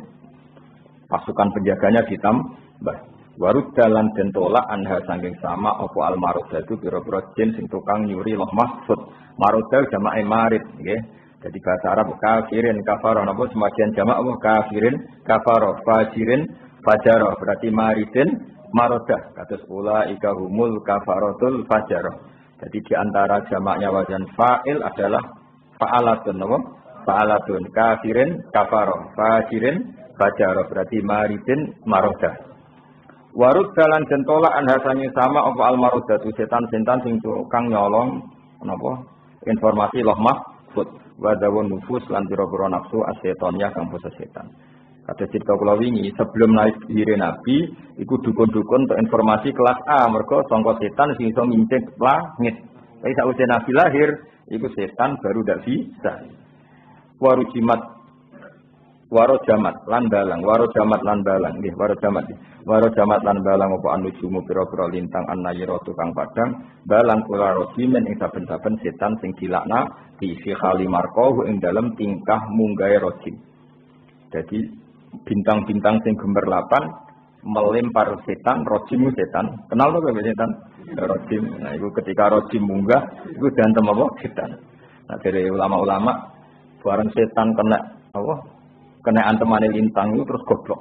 pasukan penjaganya ditambah. Warud dalan den tolak anha saking sama apa almaroda itu pira-pira jin sing tukang nyuri loh mahfud. Maroda jamae marid nggih. Jadi bahasa Arab kafirin kafaro napa semajian jamak apa kafirin kafaro fajirin fajaro berarti maridin maroda kados ulaika humul kafarotul fajaro. Jadi di antara jamaknya wazan fa'il adalah fa'alatun napa fa'alatun kafirin kafaro fajirin fajaro berarti maridin maroda. Warud dalan jentolak anhasanya sama apa almarudatu setan-setan sing tukang nyolong napa informasi loh mahfud wa dawun nufus lan pira-pira nafsu asetonnya kang basa setan. Kata cerita kula wingi sebelum lahir Nabi iku dukun-dukun untuk informasi kelas A mergo sangka setan sing iso ngincik langit. Tapi sakwise Nabi lahir iku setan baru ndak bisa. Warujimat waro jamat lan balang nggih waro jamat lan balang apa anujumu pira-pira lintang annayira tukang padang balang kula rojimen ing saben-saben setan sing dilakna di fi khali marqahu ing dalem tingkah munggahe rojim. Jadi bintang-bintang sing gemerlapan melempar setan, rojimu setan. Kenal to kowe setan? Rojim. Nah iku ketika rojim munggah iku dantem apa setan. Nah dari ulama-ulama bareng setan kena apa? Kena antemane lintang itu terus goblok.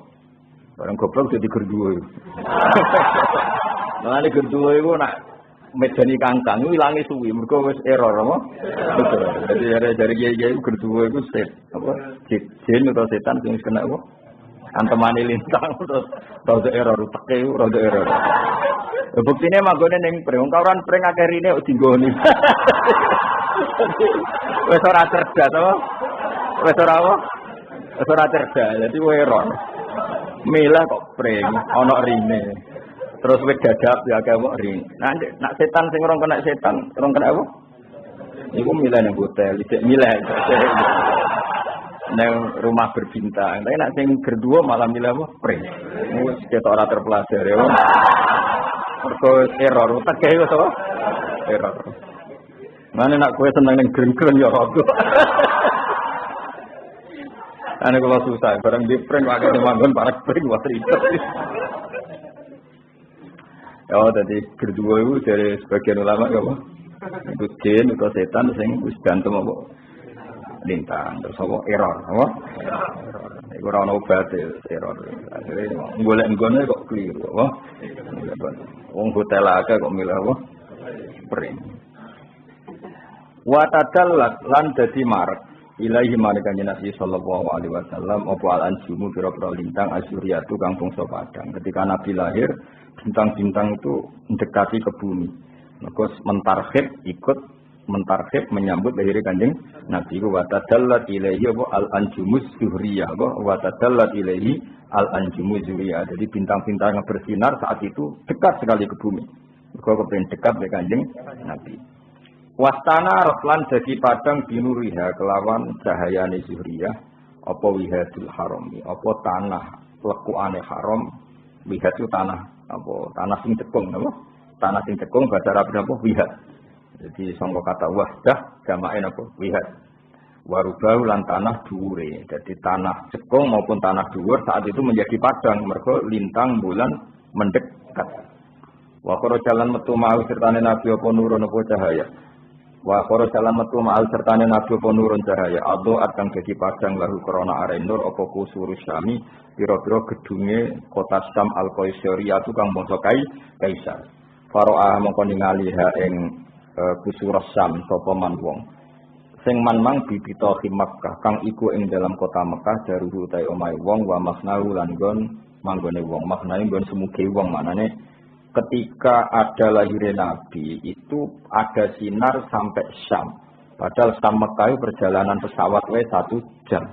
Barang goblok jadi gerduwo itu. Nah ini gerduwo itu nak medani kangkang itu ilangi suwi. Mereka wis error apa? Jadi dari kiai-kiai gerduwo itu set apa? Jin atau setan yang kena apa? Antemane lintang terus rada error, teke rada error. Buktine magone ning preng kawan preng akeh rine kok dinggoni. Wis ora cerdas apa? Wis ora apa? Ora cerdas, jadi error. Milah kok pring, ana rine. Terus wis dadap ya akeh wong ring. Nah, nak setan sing ora kena setan, ora kena apa? Iku milah nang hotel, dicek milah. Nang rumah berbintang. Tapi nak sing kedua malah milah apa? Pring. Wis ketok ora terpelajar ya. Mergo error, teke wis apa? Error. Mana nak kowe seneng ning greng-greng ya ora. Ane kalau susah, barang di prank pakai manggon para prank wah ribet. Ya, tadi kedua itu dari sebagian ulama apa? Itu jin atau setan sing wis gantung apa? Lintang terus apa error, apa? Iku ora ono obat error. Akhire golek nggone kok keliru, apa? Wong hotel akeh kok milih apa? Prank. Wa tadallat lan dadi marek ilahi malika Nabi sallallahu alaihi wasallam apa al-anjumu pira-pira lintang asyuriyatu kang bangsa padang. Ketika Nabi lahir, bintang-bintang itu mendekati ke bumi. Maka mentarhib menyambut lahir Kanjeng Nabi wa tadallat ilaihi apa al-anjumus zuhriyah wa tadallat ilaihi al-anjumus zuhriyah. Jadi bintang-bintang yang bersinar saat itu dekat sekali ke bumi. Maka kepen dekat dengan Kanjeng Nabi. Wastana raflan jadi padang binuriha kelawan cahayane zuhriyah apa wihadul harami apa tanah lekukane haram wihad itu tanah apa tanah sing cekung apa tanah sing cekung bahasa Arab apa wihad jadi sangka kata wahdah jamake apa wihad warubau lan tanah dhuwure jadi tanah cekung maupun tanah dhuwur saat itu menjadi padang mergo lintang bulan mendekat wa qara jalan metu mau sertane nabi apa nurun apa cahaya wa qara jalan metu ma'al sertane nabi apa nurun cahaya ado akan jadi padang lahu krana arenur apa kusuru syami pira-pira gedunge kota Syam al-Qaisariyah kang bangsa kaisar faro'ah mongko ningali ha ing kusur Syam sapa man wong sing man mang bibita Makkah kang iku ing dalam kota Mekah daruhu ta omahe wong wa masnahu lan nggon manggone wong maknane nggon semuge wong manane ketika ada lahirnya Nabi itu ada sinar sampai Syam. Padahal Syam Mekah perjalanan pesawat 1 jam.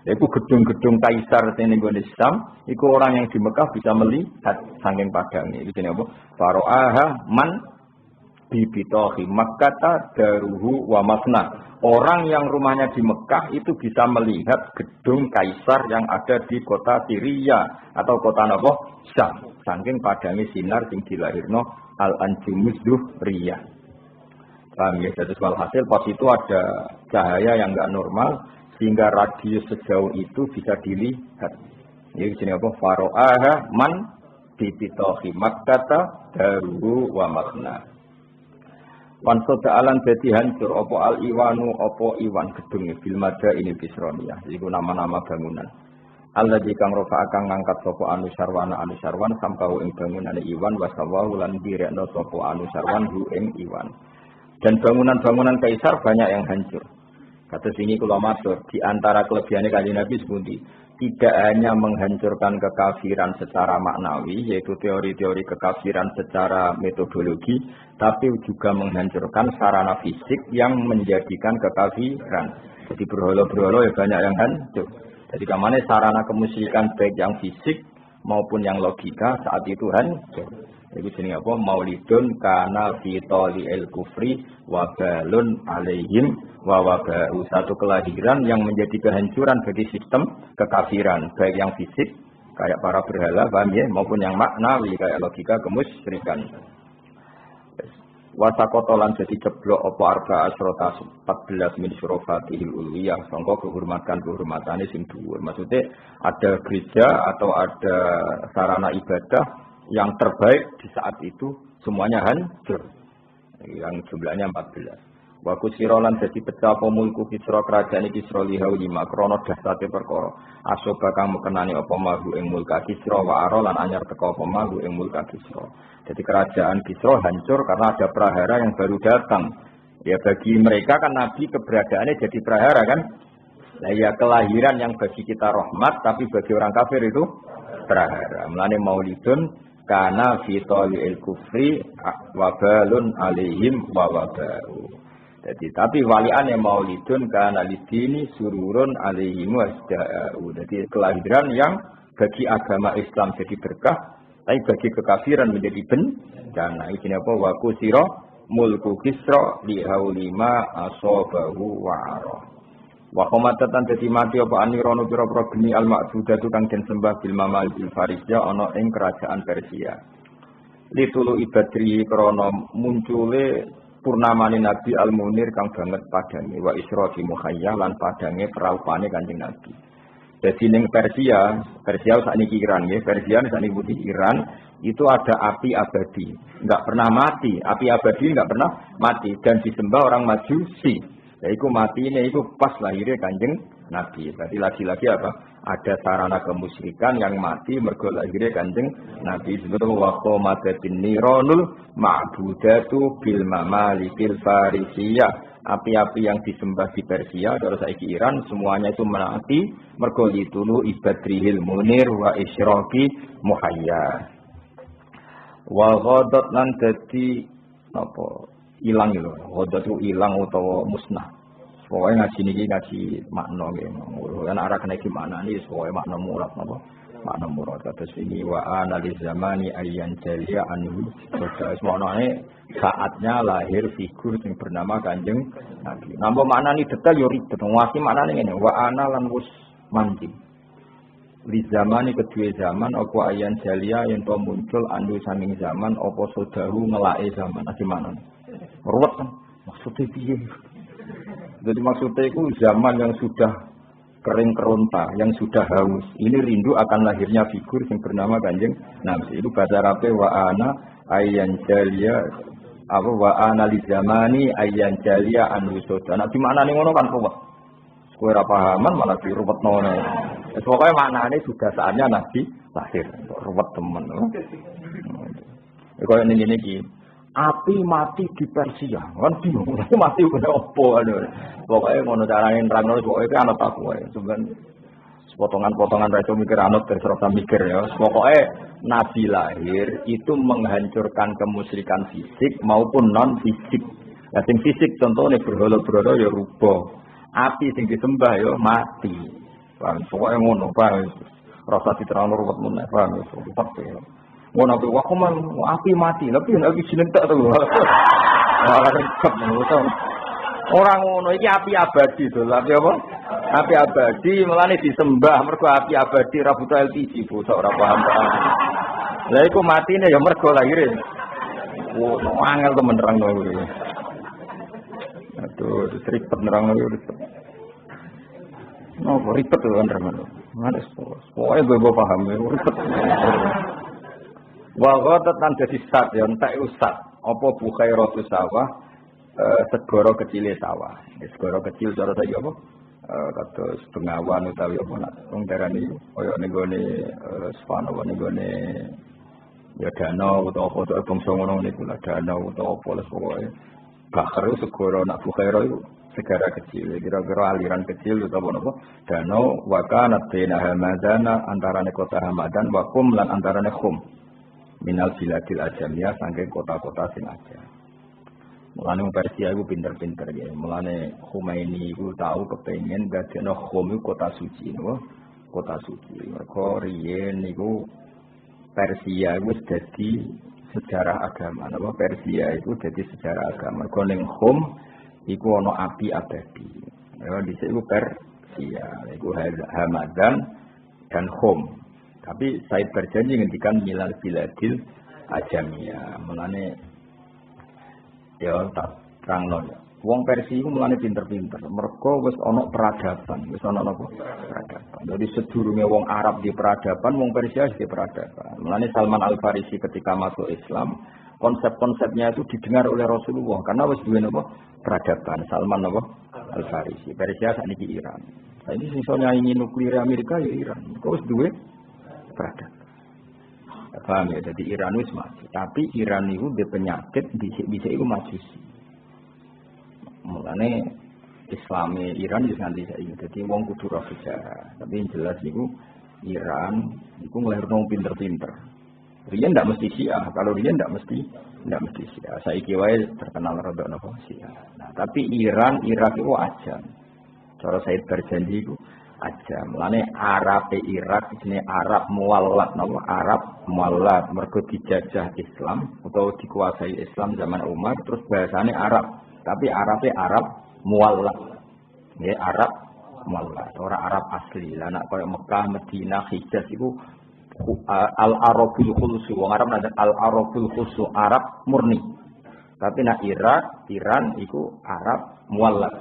Itu gedung-gedung kaisar ini di Syam. Itu orang yang di Mekah bisa melihat saking padangnya. Itu jenis apa? Faro'aha man bibitohi Makkata daruhu wa masna. Orang yang rumahnya di Mekah itu bisa melihat gedung kaisar yang ada di kota Syria atau kota apa? Syam. Saking padangnya sinar sing dilahirno al-anjumus zuhriyah. Paham ya? Jadi walhasil pas itu ada cahaya yang enggak normal sehingga radius sejauh itu bisa dilihat. Jadi sini apa? Faro'aha man bibitohi Makkata daruhu wa masna. Wansoda alan dadi hancur apa al-iwanu apa iwan gedung bil maja ini Bisroniyah. Iku nama-nama bangunan. Allah jikang rofa akan ngangkat sopo anu sarwan sampau ing bangunane iwan wasawahu lan direkno sopo anu sarwan hu ing iwan. Dan bangunan-bangunan kaisar banyak yang hancur. Kata sini kula matur di antara kelebihane Kanjeng Nabi sepundi tidak hanya menghancurkan kekafiran secara maknawi yaitu teori-teori kekafiran secara metodologi tapi juga menghancurkan sarana fisik yang menjadikan kekafiran. Jadi berhala-berhala ya banyak yang hancur. Jadi kemana sarana kemusyrikan baik yang fisik maupun yang logika saat itu hancur. Itu jenis apa? Maulidun kana fi tali'il kufri wa balun alaihim wa waba'u. Satu kelahiran yang menjadi kehancuran bagi sistem kekafiran baik yang fisik kayak para berhala paham ya maupun yang maknawi kayak logika kemusyrikan. Wasakotolan jadi ceblok opo arba asrota 14 min syurofatihil ulwiyah sangka kehormatan-kehormatane sing dhuwur. Maksudnya ada gereja atau ada sarana ibadah yang terbaik di saat itu semuanya hancur. Yang jumlahnya 14. Wa kusirolan jadi pecah apa mulku Kisra kerajaan Kisra lihau 5 krana dahsate perkara. Asoba kang mekenani apa mahu ing mulka Kisra wa ara lan anyar teka apa mahu ing mulka Kisra. Jadi kerajaan Kisra hancur karena ada prahara yang baru datang. Ya bagi mereka kan Nabi keberadaannya jadi prahara kan. Nah ya kelahiran yang bagi kita rahmat tapi bagi orang kafir itu prahara. Mulane maulidun kana fi tali'il kufri wa balun alaihim wa waba'u. Jadi tapi waliane maulidun kana lidini sururun alaihim wasda'u. Jadi kelahiran yang bagi agama Islam jadi berkah, tapi bagi kekafiran menjadi bencana. Ini apa? Wa kusira mulku Kisra li haulima asabahu wa ara. Wa qamatatan dadi mati apa anirono pira-pira geni al-ma'budatu kang den sembah bil mamal bil farisya ana ing kerajaan Persia. Litulu ibadri krana muncule purnamane Nabi Al-Munir kang banget padange wa isrofi mukhayya lan padange praupane Kanjeng Nabi. Jadi ning Persia sakniki Iran nggih, Persia sakniki Iran itu ada api abadi, enggak pernah mati. Api abadi enggak pernah mati dan disembah orang Majusi. Yaiku matine iku pas lahirnya Kanjeng Nabi. Berarti lagi-lagi apa? Ada sarana kemusyrikan yang mati mergo lahirnya Kanjeng Nabi. Sebetulnya wa qamatin niranul ma'budatu bil mamalikil farisiyah. Api-api yang disembah di Persia, terus saiki Iran, semuanya itu mati mergo litulu ibadrihil munir wa isyraqi muhayya. Wa ghadat lan dadi napa? Ilang lho. Ghadat itu ilang utawa musnah. Pokoknya ngaji niki ngaji makna nggih. Kan arah kena iki makna iki pokoke makna murad napa. makna murad kados ini wa analis zamani ayyan jaliya anhu terus maknane saatnya lahir figur yang bernama Kanjeng Nabi. Nambah maknane detail yo ribet. Wasi maknane ngene wa ana lan wis mandi. Di zamani kedua zaman apa ayyan jaliya yen to muncul andu saking zaman apa sodahu ngelake zaman. Ati maknane. Ruwet kan maksudnya piye? Jadi maksudnya itu zaman yang sudah kering keronta, yang sudah haus. Ini rindu akan lahirnya figur yang bernama Kanjeng Nabi. Itu bahasa Arabnya wa ana ayyan jaliya apa wa ana li zamani ayyan jaliya an wusuda. Nah, di maknane ngono kan ruwet. Kowe ora pahaman malah diruwetno ngono. Pokoke maknane sudah saatnya Nabi lahir. Ruwet temen. Kaya ngene iki. Api mati di Persia, kan bingung. Mati udah opo aduh. Pokoknya ngono carane nerangno pokoke ana tak kowe. Sebenarnya potongan-potongan ra iso mikir anut terus mikir ya. Pokoknya Nabi lahir itu menghancurkan kemusyrikan fisik maupun non fisik. Nah, sing fisik contohnya berhala-berhala ya rubuh. Api sing disembah ya mati. Paham? Pokoknya ngono, paham. Rasa diterangno ruwet men, paham. Tapi ngono aku wakuman api mati, tapi nek jeneng tak to. Orang ngono iki api abadi to, tapi apa? Api abadi melane disembah mergo api abadi ra butuh LPG, bocah ora paham. Lah iku matine ya mergo lahire. Oh, angel temen nerangno iki. Aduh, ribet nerangno iki. No, ribet to nerangno. Manes pokoke gue paham ribet. Wa ghadatan dadi sat ya entek usat apa bukhairatu sawah segara kecile sawah. Segara kecil cara saiki apa? Kados Bengawan utawi apa nak wong darani kaya ning gone Spano ning gone ya danau utawa apa bangsa ngono niku lah danau utawa apa les pokoke. Bahar segara nak bukhaira itu segara kecil kira-kira aliran kecil utawa apa danau wa kana baina hamadana antarane kota Hamadan wa kum lan antarane khum. Minal biladil ajamiyah saking kota-kota sing aja. Mulane Persia iku pinter-pinter ya. Mulane Khomeini iku tahu kepengin dadekno Khom iku kota suci no. Kota suci. Mergo riyen niku Persia iku dadi sejarah agama. Napa Persia iku dadi sejarah agama. Mergo ning Khom iku ana api abadi. Ya dhisik iku Persia, iku Hamadan dan Khom. Tapi Said berjanji ngendikan milal biladil ajamiyah. Mulane ya tak terangno ya. Wong Persia iku mulane pinter-pinter. Mergo wis ana peradaban, wis ana napa? Peradaban. Jadi sedurunge wong Arab di peradaban, wong Persia di peradaban. Mulane Salman Al-Farisi ketika masuk Islam, konsep-konsepnya itu didengar oleh Rasulullah karena wis duwe napa? Peradaban. Salman napa? Al-Farisi. Persia sakniki Iran. Nah, ini sing iso nyaingi nuklir Amerika ya Iran. Kok wis duwe peradaban. Paham ya? Jadi Iran wis maju. Tapi Iran itu dia penyakit bisa itu majusi. Mulane Islami Iran itu nanti saya. Jadi wong kudu roh sejarah. Tapi yang jelas itu Iran itu ngelahirno pinter-pinter. Riyen ndak mesti Syiah. Kalau riyen ndak mesti Syiah. Saiki wae terkenal rada napa Syiah. Nah, tapi Iran Irak itu aja. Cara saya berjanji itu aja. Mulane Arab Irak jenenge Arab muwallat napa Arab muwallat mergo dijajah Islam atau dikuasai Islam zaman Umar terus bahasane Arab. Tapi Arabe Arab muwallat. Ya Arab muwallat, ora Arab asli. Lah nek koyo Mekah, Madinah, Hijaz iku al-Arabul khulus. Wong Arab ada al-Arabul khulus, Arab murni. Tapi nek Irak, Iran iku Arab muwallat.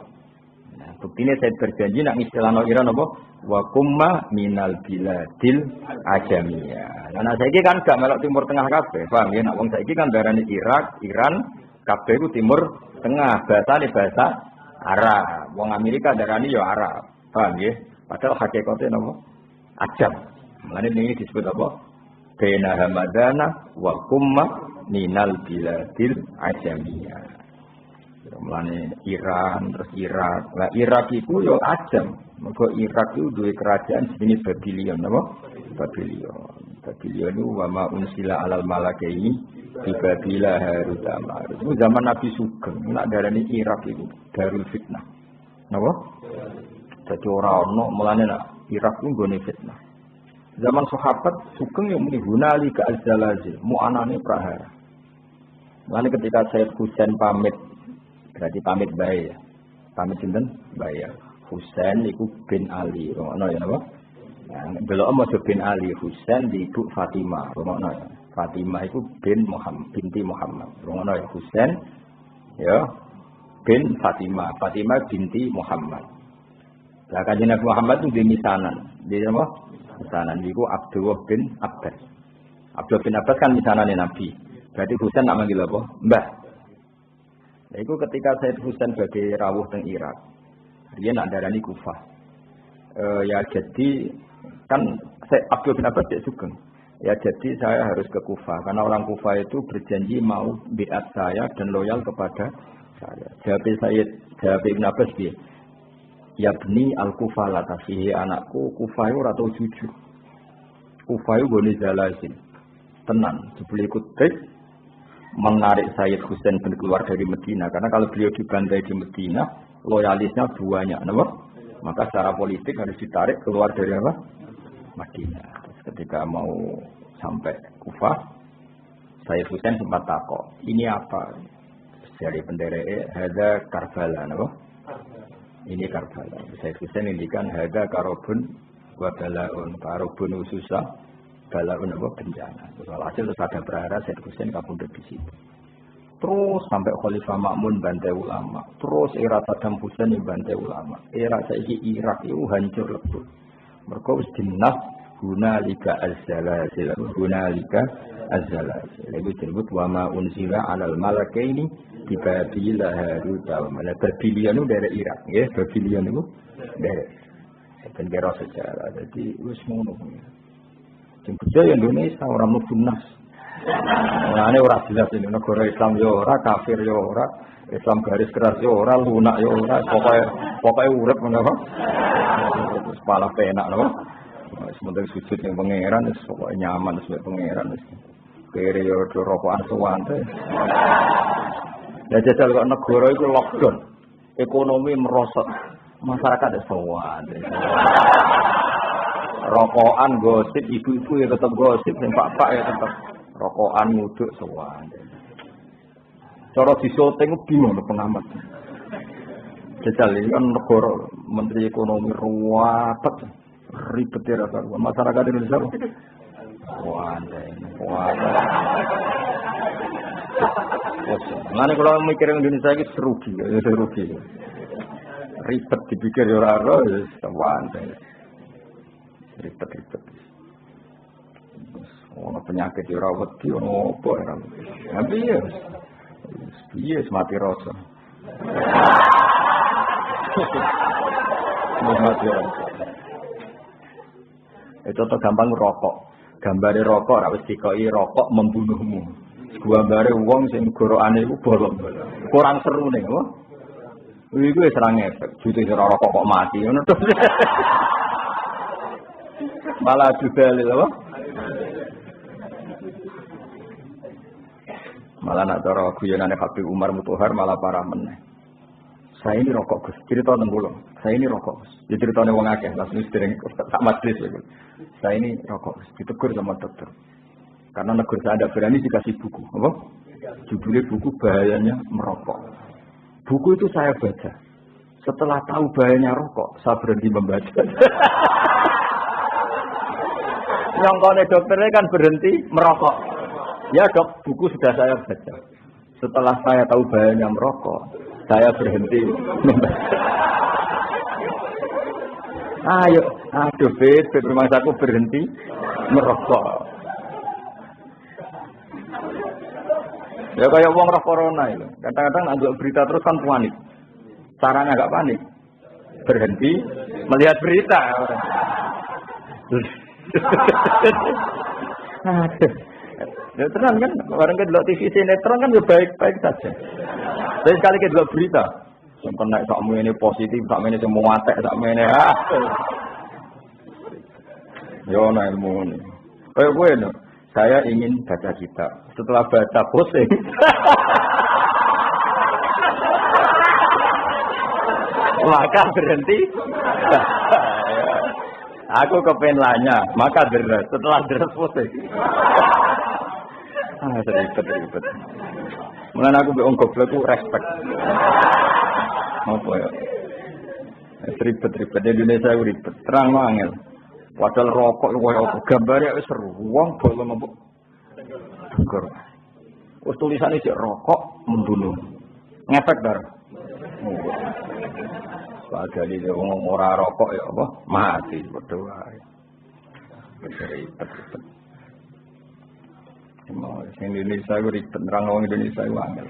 Nah, buktinya saya berjanji nak istilahno Iran apa? Wa kumma minal biladil ajamiyah. Nah, saiki kan gak melok Timur Tengah kabeh, paham ya? Nak wong saiki kan darani Irak, Iran, kabeh ku Timur Tengah. Bahasane bahasa Arab. Wong Amerika darani ya Arab, paham ya? Padahal hakikate napa? Ajam. Mane ini disebut apa? Baina hamadana wa kumma minal biladil ajamiyah. Mulane Iran terus Irak. Lah Irak itu yo ajam. Mergo Irak itu duwe kerajaan jenis Babylon napa? Babylon itu wa ma unsila alal malakaini di Babila Harut Marut. Itu zaman Nabi Sugeng. Nak darani Irak itu darul fitnah. Napa? Dadi ora ono mulane nak Irak ku nggone fitnah. Zaman sahabat Sugeng yang muni hunali ka al-zalazil, mu'anane prahara. Lalu ketika Sayyid Husain pamit, berarti pamit bae ya. Pamit sinten? Bae ya. Husain iku bin Ali, ngono ya napa? Nah, delok Mas bin Ali Husain di ibu Fatimah, ngono ya. Fatimah iku binti Muhammad. Ngono ya Husain ya bin Fatimah, Fatimah binti Muhammad. Lah kanjeng Nabi Muhammad itu di misanan. Di apa? Misanan iku Abdullah bin Abbas. Abdullah bin Abbas kan misanane Nabi. Berarti Husain nak manggil apa? Mbah. Nah, itu ketika Sayyid Husain sebagai rawuh teng Irak. Dia nak darani Kufah. Ya jadi kan Abdullah bin Abbas dia Sugeng. Ya jadi saya harus ke Kufah karena orang Kufah itu berjanji mau biat saya dan loyal kepada saya. Jawab Ibn Abbas dia. Ya bni al-Kufah la tasihi anakku Kufah itu ora tau jujur. Kufah itu gone zalazin. Tenan, jebule ikut menarik Sayyid Husain bin keluar dari Medina karena kalau beliau dibantai di Medina loyalisnya banyak, kenapa? Maka secara politik harus ditarik keluar dari apa? Madinah. Ketika mau sampai Kufah, Sayyid Husain sempat takok, ini apa? Dari pendereke hadza Karbala, kenapa? Ini Karbala. Sayyid Husain indikan hadza karobun wa balaun, karobun susah, balaun apa bencana. Hasil terus ada berharap Sayyid Husain kabundut di situ. Terus sampai Khalifah Ma'mun bantai ulama. Terus era Saddam Hussein yang bantai ulama. Era saiki Irak itu hancur lebur. Mereka wis dinas hunalika az-zalazil. Hunalika az-zalazil. Itu disebut wa ma unzila 'alal malakaini di Babil Harut wa Marut. Babilian itu dari Irak, ya. Babilian itu dari negara sejarah. Jadi wis ngono. Sing budaya Indonesia orang mufnas. Nah, ini orang jelas ini negara Islam yo ora, kafir yo ora, Islam garis keras yo ora, lunak yo ora, pokoknya urip menapa? Kepala penak napa? Sementara sujud yang pangeran, pokoknya nyaman sebagai pangeran. Kere yo rokokan suwante. Ya jajal kok negara itu lockdown, ekonomi merosot, masyarakat itu suwante. Rokokan gosip, ibu-ibu ya tetap gosip, pak-pak ya tetap rokokan nguduk sowan. Cara disoting bingung pengamat. Jajal ini kan negara menteri ekonomi ruwet, ribet ya rasa. Masyarakat Indonesia wah. Nah, ini kalau mikir Indonesia ini serugi. Ribet dipikir ya ora ya sowan. Ribet. Ono penyakit ora wedi ono apa ora. Tapi ya piye mati rasa. Mati rasa. Itu contoh gampang rokok. Gambare rokok ora wis dikoki rokok membunuhmu. Gambare wong sing gorokane iku bolong-bolong. Kurang seru ning, oh. Iku wis serang efek. Jute ora rokok kok mati ngono to. Malah juga lho. Malah nak cara guyonane Habib Umar Mutohar malah parah meneh. Saya ini rokok Gus, cerita teng kula. Saya ini rokok Gus. Ya ceritane wong akeh, langsung sering tak majlis lho. Saya ini rokok Gus, ditegur sama dokter. Karena negur saya ada berani dikasih buku, apa? Judulnya buku bahayanya merokok. Buku itu saya baca. Setelah tahu bahayanya rokok, saya berhenti membaca. Yang kone dokternya kan berhenti merokok. Ya dok, buku sudah saya baca. Setelah saya tahu bahayanya merokok, saya berhenti membaca. Aduh, rumah aku berhenti merokok. Ya kayak wong roh corona itu. Kadang-kadang ada berita terus kan panik. Caranya agak panik. Berhenti melihat berita. Aduh. Ya tenang kan, orang kedua TV sinetron kan baik-baik saja. Tapi sekali kedua berita, sampai naik sakmu ini positif, sakmu ini semua atek, sakmu ini yo ilmu ini. Kayak gue no, saya ingin baca kitab. Setelah baca pusing. Maka berhenti. Aku kepengen lanya, maka deres. Setelah deres pusing. Ribet. Mulane aku mbek wong goblok ku respect. Apa ya? Ribet di Indonesia itu ribet. Terang angel. Padahal rokok koyo apa gambare wis seru. Wong bolong mbok. Gor. Wis tulisane sik rokok membunuh. Ngefek dar. Padahal dia wong ora rokok ya apa mati padha wae. Ribet. Indonesia itu ribet, nerang orang Indonesia itu angel.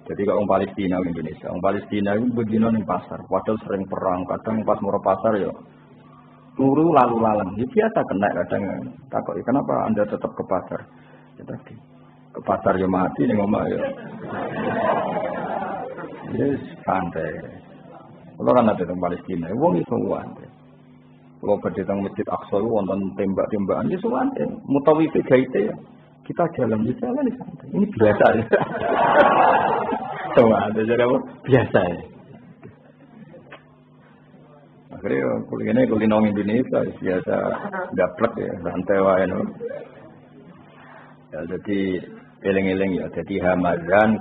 Jadi kalau orang Palestina Indonesia, orang Palestina itu begini di pasar, padahal sering perang, kadang pas mau pasar ya, nuru lalu lalang, ya biasa kena kadang. Takut, kenapa anda tetap ke pasar? Ya tadi, ke pasar ya mati nih ngomong ya. Yes, santai. Kalau kan ada orang Palestina, wong itu santai. Kalau berdatang masjid Aqsa itu wonten tembak-tembakan ya suwante. Mutawif gaite ya. Kita jalan di sana di santai. Ini biasa ya. Suwante jadi apa? Biasa ya. Akhirnya kuliah Indonesia biasa daplek ya, santai wae no. Ya jadi eling-eling ya, jadi Hamadan,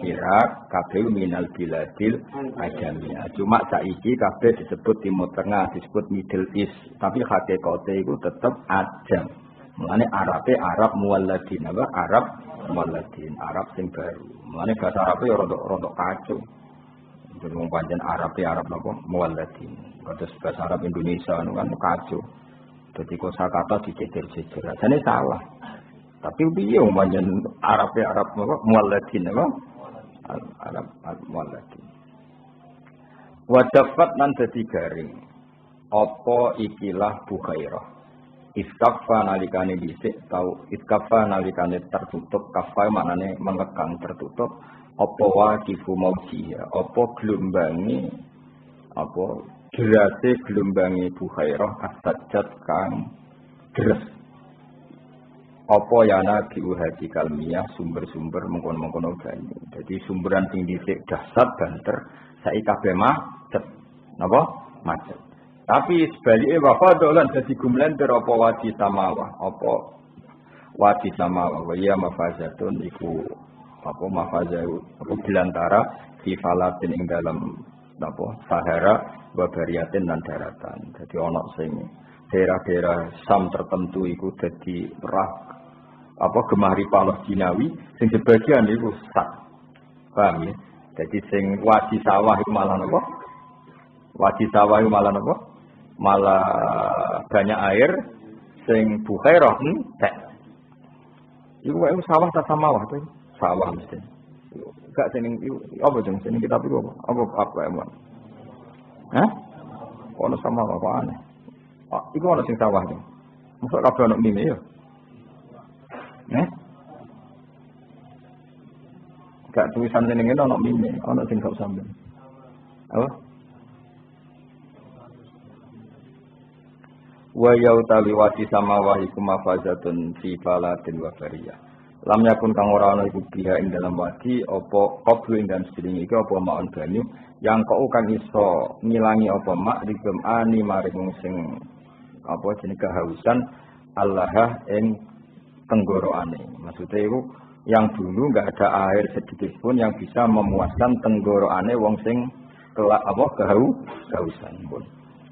Irak, kabeh minal biladil ajamiyah. Cuma saiki kabeh disebut Timur Tengah, disebut Middle East, tapi hakikate iku tetep ajam. Mulane Arabe Arab muwalladin, apa? Arab muwalladin, Arab sing baru. Mulane bahasa Arabe ya rodok kacau. Jadi wong pancen Arabe Arab napa muwalladin. Kados bahasa Arab Indonesia kan kacau. Jadi kosakata dijejer-jejer. Jane salah. Tapi piye pancen Arabe Arab napa muwalladin apa? Arab muwalladin. Wajafat nan dadi garing. Apa ikilah Bukhairah. Iskaffa nalikane dhisik tau iskaffa nalikane tertutup, kafa maknane mengekang tertutup. Apa waqifu mauji, apa glombangi apa derase glombangi Bukhairah astajat kang deres. Apa yana diuhadi kalmiyah sumber-sumber mengkono-mengkono banyu. Jadi sumberan sing dhisik dahsyat banter saiki kabeh macet. Napa? Macet. Tapi sebaliknya wafadolan jadi gumlender apa wadi samawa, apa wadi samawa, ya mafazatun iku apa mafazahu, apa belantara di falatin ing dalam apa Sahara, wabariatin dan daratan. Jadi ono sing daerah-daerah Sam tertentu iku dadi perah apa gemari Palestinawi, sing sebagian iku sak, paham ya? Jadi sing wadi sawah iku malah apa? Wadi sawah iku malah apa? Malah banyak air, sing Bukhairah entek. Iku wae sawah ta samawah to? Sawah mesti. Gak sing apa jeneng sing kitab iku apa? Apa emang? Hah? Ono samawah apa aneh? Ah, iku ono sing sawah to. Mosok kabeh ono mime ya? Gak tulisan jenenge ono mime, ono sing gak sampeyan. Apa? Wa yautawi wati samawahi kumafazatun fi falatin wa bariyah. Lam yakun kang ora ana iku biha ing dalam wadi apa qablu ing dan seding iki apa maun banyu yang kok kang iso ngilangi apa mak rigem ani maring sing apa jenenge kehausan Allah ing tenggoroane. Maksudnya itu yang dulu enggak ada air sedikit pun yang bisa memuaskan tenggoroane wong sing kelak apa kehausan pun.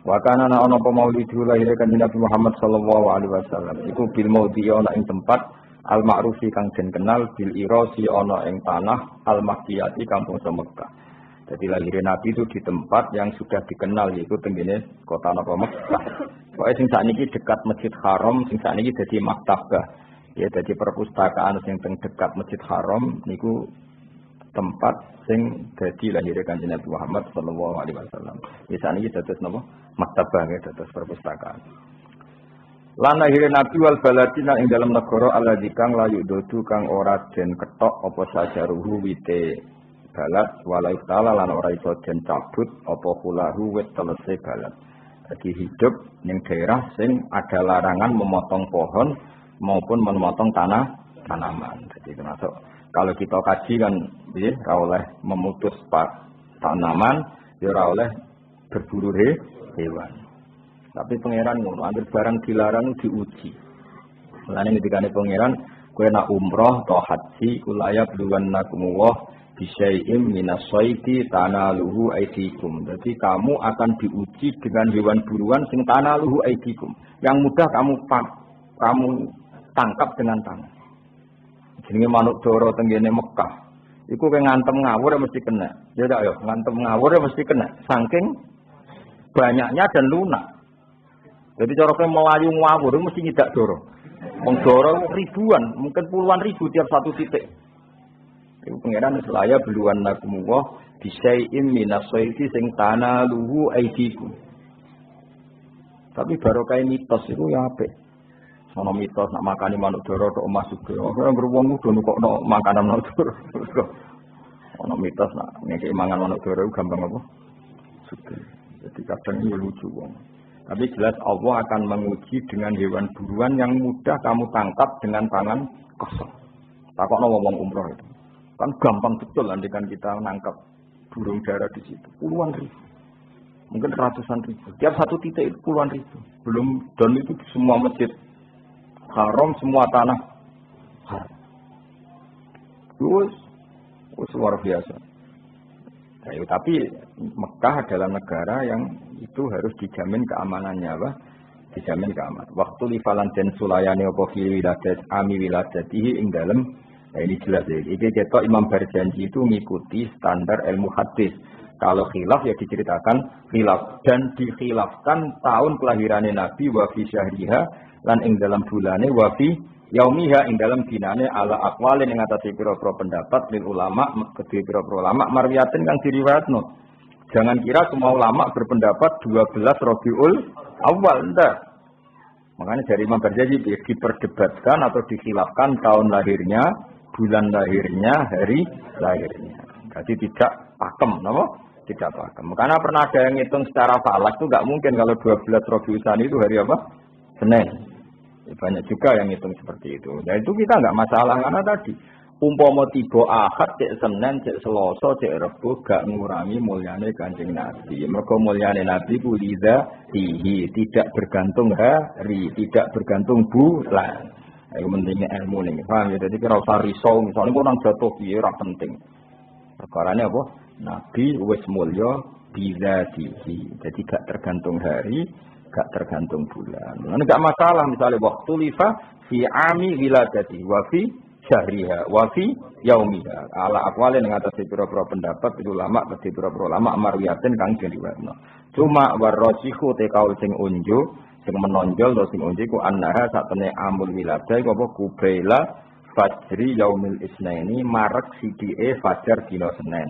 Wa kana ana apa maulidu lahir kanjeng Nabi Muhammad sallallahu alaihi wasallam iku bil maudi ana ing tempat al ma'rufi kang den kenal bil irasi ana ing tanah al makkiyati kampung Mekah. Jadi lahir Nabi itu di tempat yang sudah dikenal yaitu tenggene kota napa Mekah. Pokoke sing sakniki dekat Masjid Haram, sing sakniki dadi maktabah. Ya dadi perpustakaan sing teng dekat Masjid Haram niku tempat sing dadi lahir kanjeng Nabi Muhammad sallallahu alaihi wasallam. Bisa niki dados napa? Maktabah ya dados perpustakaan. Lan lahir Nabi wal baladina ing dalam negara alladzi kang layu dodu kang ora den ketok apa sajaruhu wite balad walai taala lan ora iso den cabut apa kulahu wit telese balad. Jadi hidup ning daerah sing ada larangan memotong pohon maupun memotong tanaman. Jadi termasuk kalau kita kaji kan ya ora oleh memutus tanaman, ya ora oleh berburu hewan. Tapi pangeran ngono, anggere barang dilarang diuji. Mulane ngendikane pangeran, kowe nak umroh atau haji kulaya bluwannakumullah bisyai'im minasyai'ti tanaluhu aidikum. Jadi kamu akan diuji dengan hewan buruan sing tanaluhu aidikum. Yang mudah kamu tangkap dengan tangan. Jenenge manuk dara tenggene Mekah. Iku kowe ngantem ngawur mesti kena. Ya tak yo, ngantem ngawur mesti kena. Saking banyaknya dan lunak. Jadi cara kowe melayu ngawur mesti nyidak dara. Wong dara ribuan, mungkin puluhan ribu tiap satu titik. Iku pangeran selaya beluan nakumullah bisyai'im minasyai'ti sing tanaluhu aidikum. Tapi barokah mitos itu ya apik. Ono mitos nak makani manuk dara tok masuk ke. Ora wong kudu nukokno makanan manuk dara. Ono mitos nak nek mangan manuk dara gampang apa? Sugih. Jadi kadang ini lucu wong. Tapi jelas Allah akan menguji dengan hewan buruan yang mudah kamu tangkap dengan tangan kosong. Takokno wong umroh itu. Kan gampang betul andikan kita menangkap burung dara di situ. Puluhan ribu. Mungkin ratusan ribu. Tiap satu titik itu puluhan ribu. Belum dan itu semua masjid haram, semua tanah haram. Terus luar biasa. Nah, tapi Mekah adalah negara yang itu harus dijamin keamanannya, apa? Dijamin keamanan. Waktu lifalan dan sulayani apa fi wiladat ami wiladatihi ing dalem. Nah, ini jelas ya. Ini ketok Imam Barjanji itu mengikuti standar ilmu hadis. Kalau khilaf ya diceritakan khilaf dan dikhilafkan tahun kelahirannya Nabi wa fi syahriha lan ing dalam bulane wa fi yaumiha ing dalam dinane ala aqwalin ing atase pira-pira pendapat lil ulama kedhe pira-pira ulama marwiyatin kang diriwayatno. Jangan kira semua ulama berpendapat 12 Rabiul Awal enggak. Makanya dari Imam Barjanji diperdebatkan atau dikhilafkan tahun lahirnya, bulan lahirnya, hari lahirnya. Jadi tidak pakem, no? Tidak pakem. Karena pernah ada yang ngitung secara falak itu nggak mungkin kalau 12 Rabiul Tsani itu hari apa? Senin. Banyak juga yang ngitung seperti itu. Ya itu kita nggak masalah karena tadi umpama tiba Ahad, cek Senin, cek Selasa, cek Rebo gak ngurangi mulyane Kanjeng Nabi. Mergo mulyane Nabi ku lidzatihi, tidak bergantung hari, tidak bergantung bulan. Itu pentingnya ilmu nih, paham ya? Jadi kira usah risau, misalnya orang jatuh piye ora penting. Perkarane apa? Nabi wis mulya bidzatihi. Jadi gak tergantung hari, gak tergantung bulan. Nah, enggak masalah misalnya waktu lifa fi ami wiladati wa fi syahriha wa fi yaumiha. Ala aqwalin ing atase pira-pira pendapat ulama kedhe pira-pira ulama marwiyatin kang diriwayatno. Cuma warrasihu te kaul sing unjuk sing menonjol atau sing unjuk ku annaha satene amul wiladah iku apa kubaila fajri yaumil isnaini marak sidike fajar dina Senin.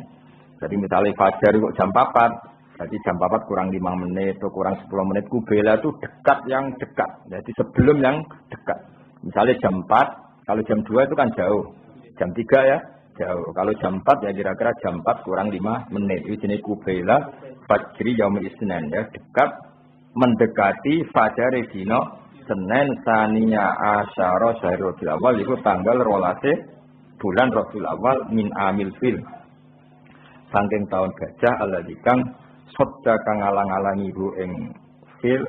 Jadi misalnya fajar itu jam 4, berarti jam 4 kurang 5 menit atau kurang 10 menit kubela itu dekat yang dekat. Jadi sebelum yang dekat. Misalnya jam 4, kalau jam 2 itu kan jauh. Jam 3 ya jauh. Kalau jam 4 ya kira-kira jam 4 kurang 5 menit. Ini jenis kubela fajri yaumil isnain ya, dekat mendekati fajar dina Senin saniya asyara syahrul Rabiul Awal itu tanggal 12 bulan Rabiul Awal min amil fil. Saking tahun gajah alladzi kang sadda kang ngalang-alangi hu ing fil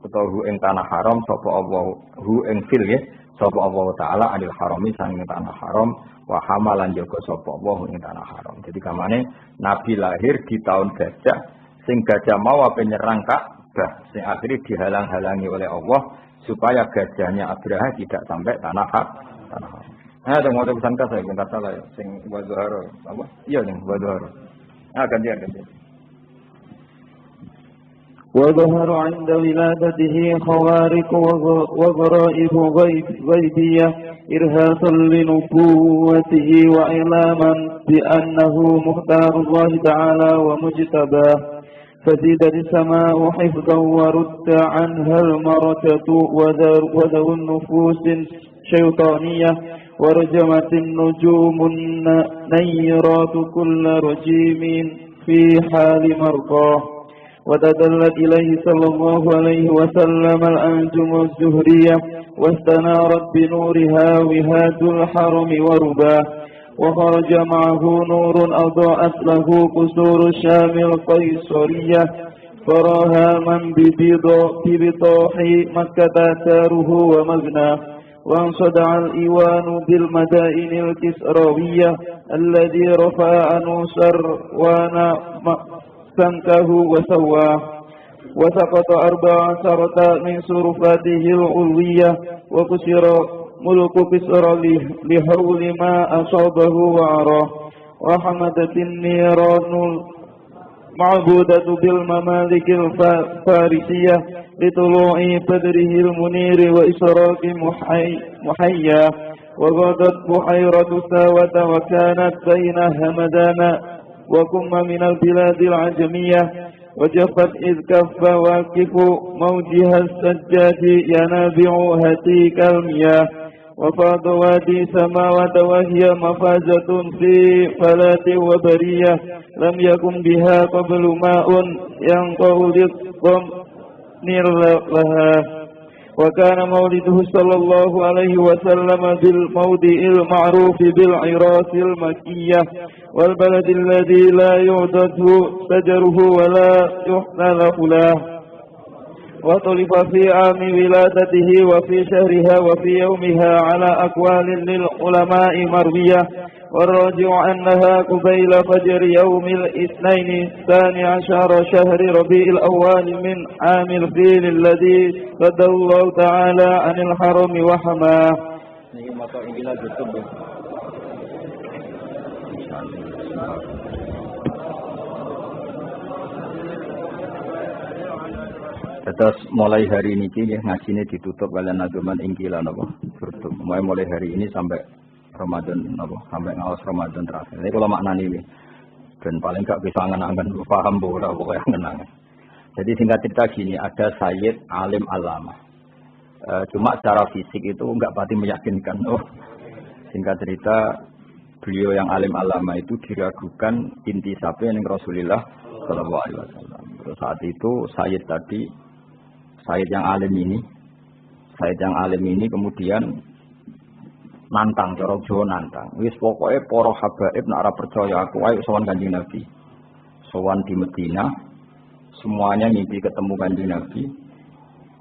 utawa hu ing tanah haram sapa Allah hu ing fil ya sapa Allah taala anil harami saking tanah haram wa hamalan jaga sapa Allah ing tanah haram. Jadi kamane Nabi lahir di tahun gajah sing gajah mau apa nyerang Ka'bah sing akhirnya dihalang-halangi oleh Allah supaya gajahnya Abraha tidak sampai tanah haram. Ada mau pesan saya bentar salah ya sing wadhara apa? Iya ning wadhara. Gantian. وظهر عند ولادته خوارق وغرائب غيبية إرهاصا لنبوته وإعلاما بأنه مختار الله تعالى ومجتباه فزيدت السماء حفظا ورد عنها المركة وذو النفوس شيطانية ورجمت النجوم النيرات كل رجيم في حال مرقاه وتدلت إليه صلى الله عليه وسلم الأنجم الزهرية واستنارت بنورها وهاد الحرم ورباه وخرج معه نور أضاءت له قصور الشام القيصرية فراها من ببطاح مكة داره ومغناه وانصدع الإيوان بالمدائن الكسروية الذي رفع نوسر سمكه وسواه وسقط 14 من صرفاته العلوية وكسر ملك كسرى لهول ما أصابه وعراه وحمدت النيران معبودة بالممالك الفارسية لطلوع بدره المنير وإشراق محيا وغادت بحيرة ساوة وكانت بين همدان وكم من البلاد العجمية وجفت إذ كف واقف موجها السجاد ينابع هتيك المياه وفاض وادي سماوات وهي مفازة في فلاة وبرية لم يكن بها قبل ماء ينقع للضمير لها وكان مولده صلى الله عليه وسلم بالموضع المعروف بالعراس المكية والبلد الذي لا يعدد شجره ولا يحتل خلاه وطلف في عام ولادته وفي شهرها وفي يومها على أقوال للعلماء مروية والراجع أنها قبيل فجر يوم الاثنين 12 شهر ربيع الأول من عام الفيل الذي صد الله تعالى عن الحرم وحماه. Terus mulai hari ini ngajine ditutup kalian naduman ingkilan apa? Mulai hari ini sampai Ramadan apa? Sampai ngawas Ramadan terakhir. Ini kalau maknanya ini dan paling gak bisa ngenangan paham bola pokoknya ngenangan. Jadi singkat cerita gini, ada Sayyid Alim Alama. Cuma secara fisik itu enggak pati meyakinkan. Singkat cerita beliau yang Alim Alama itu diragukan intisabnya yang Rasulullah Sallallahu Alaihi Wasallam. Terus saat itu Sayyid yang alim ini kemudian nantang, cara Jawa nantang. Wis pokoke para habaib nek ora percaya aku ayo sowan Kanjeng Nabi. Sowan di Madinah, semuanya mimpi ketemu Kanjeng Nabi.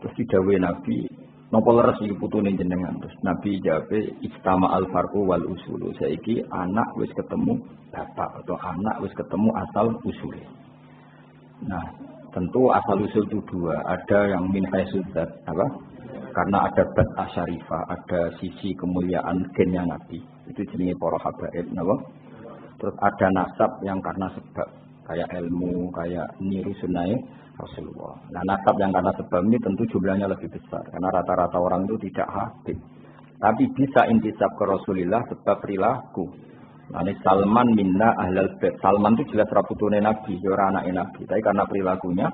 Terus didhawuhi Nabi, napa leres iki putune jenengan? Terus Nabi jawab, "Ijtama al-farqu wal usulu." Saiki anak wis ketemu bapak atau anak wis ketemu asal usule. Nah, tentu asal usul itu dua, ada yang min haisudzat apa? Karena ada bat asyarifah, ada sisi kemuliaan gennya Nabi. Itu jenenge para habaib, napa? Terus ada nasab yang karena sebab, kayak ilmu, kayak niru sunnah Rasulullah. Nah, nasab yang karena sebab ini tentu jumlahnya lebih besar karena rata-rata orang itu tidak habib. Tapi bisa intisab ke Rasulullah sebab perilaku. Nah, ini Salman minna ahlal bait. Salman itu jelas raputune Nabi, ora anake Nabi. Tapi karena perilakunya,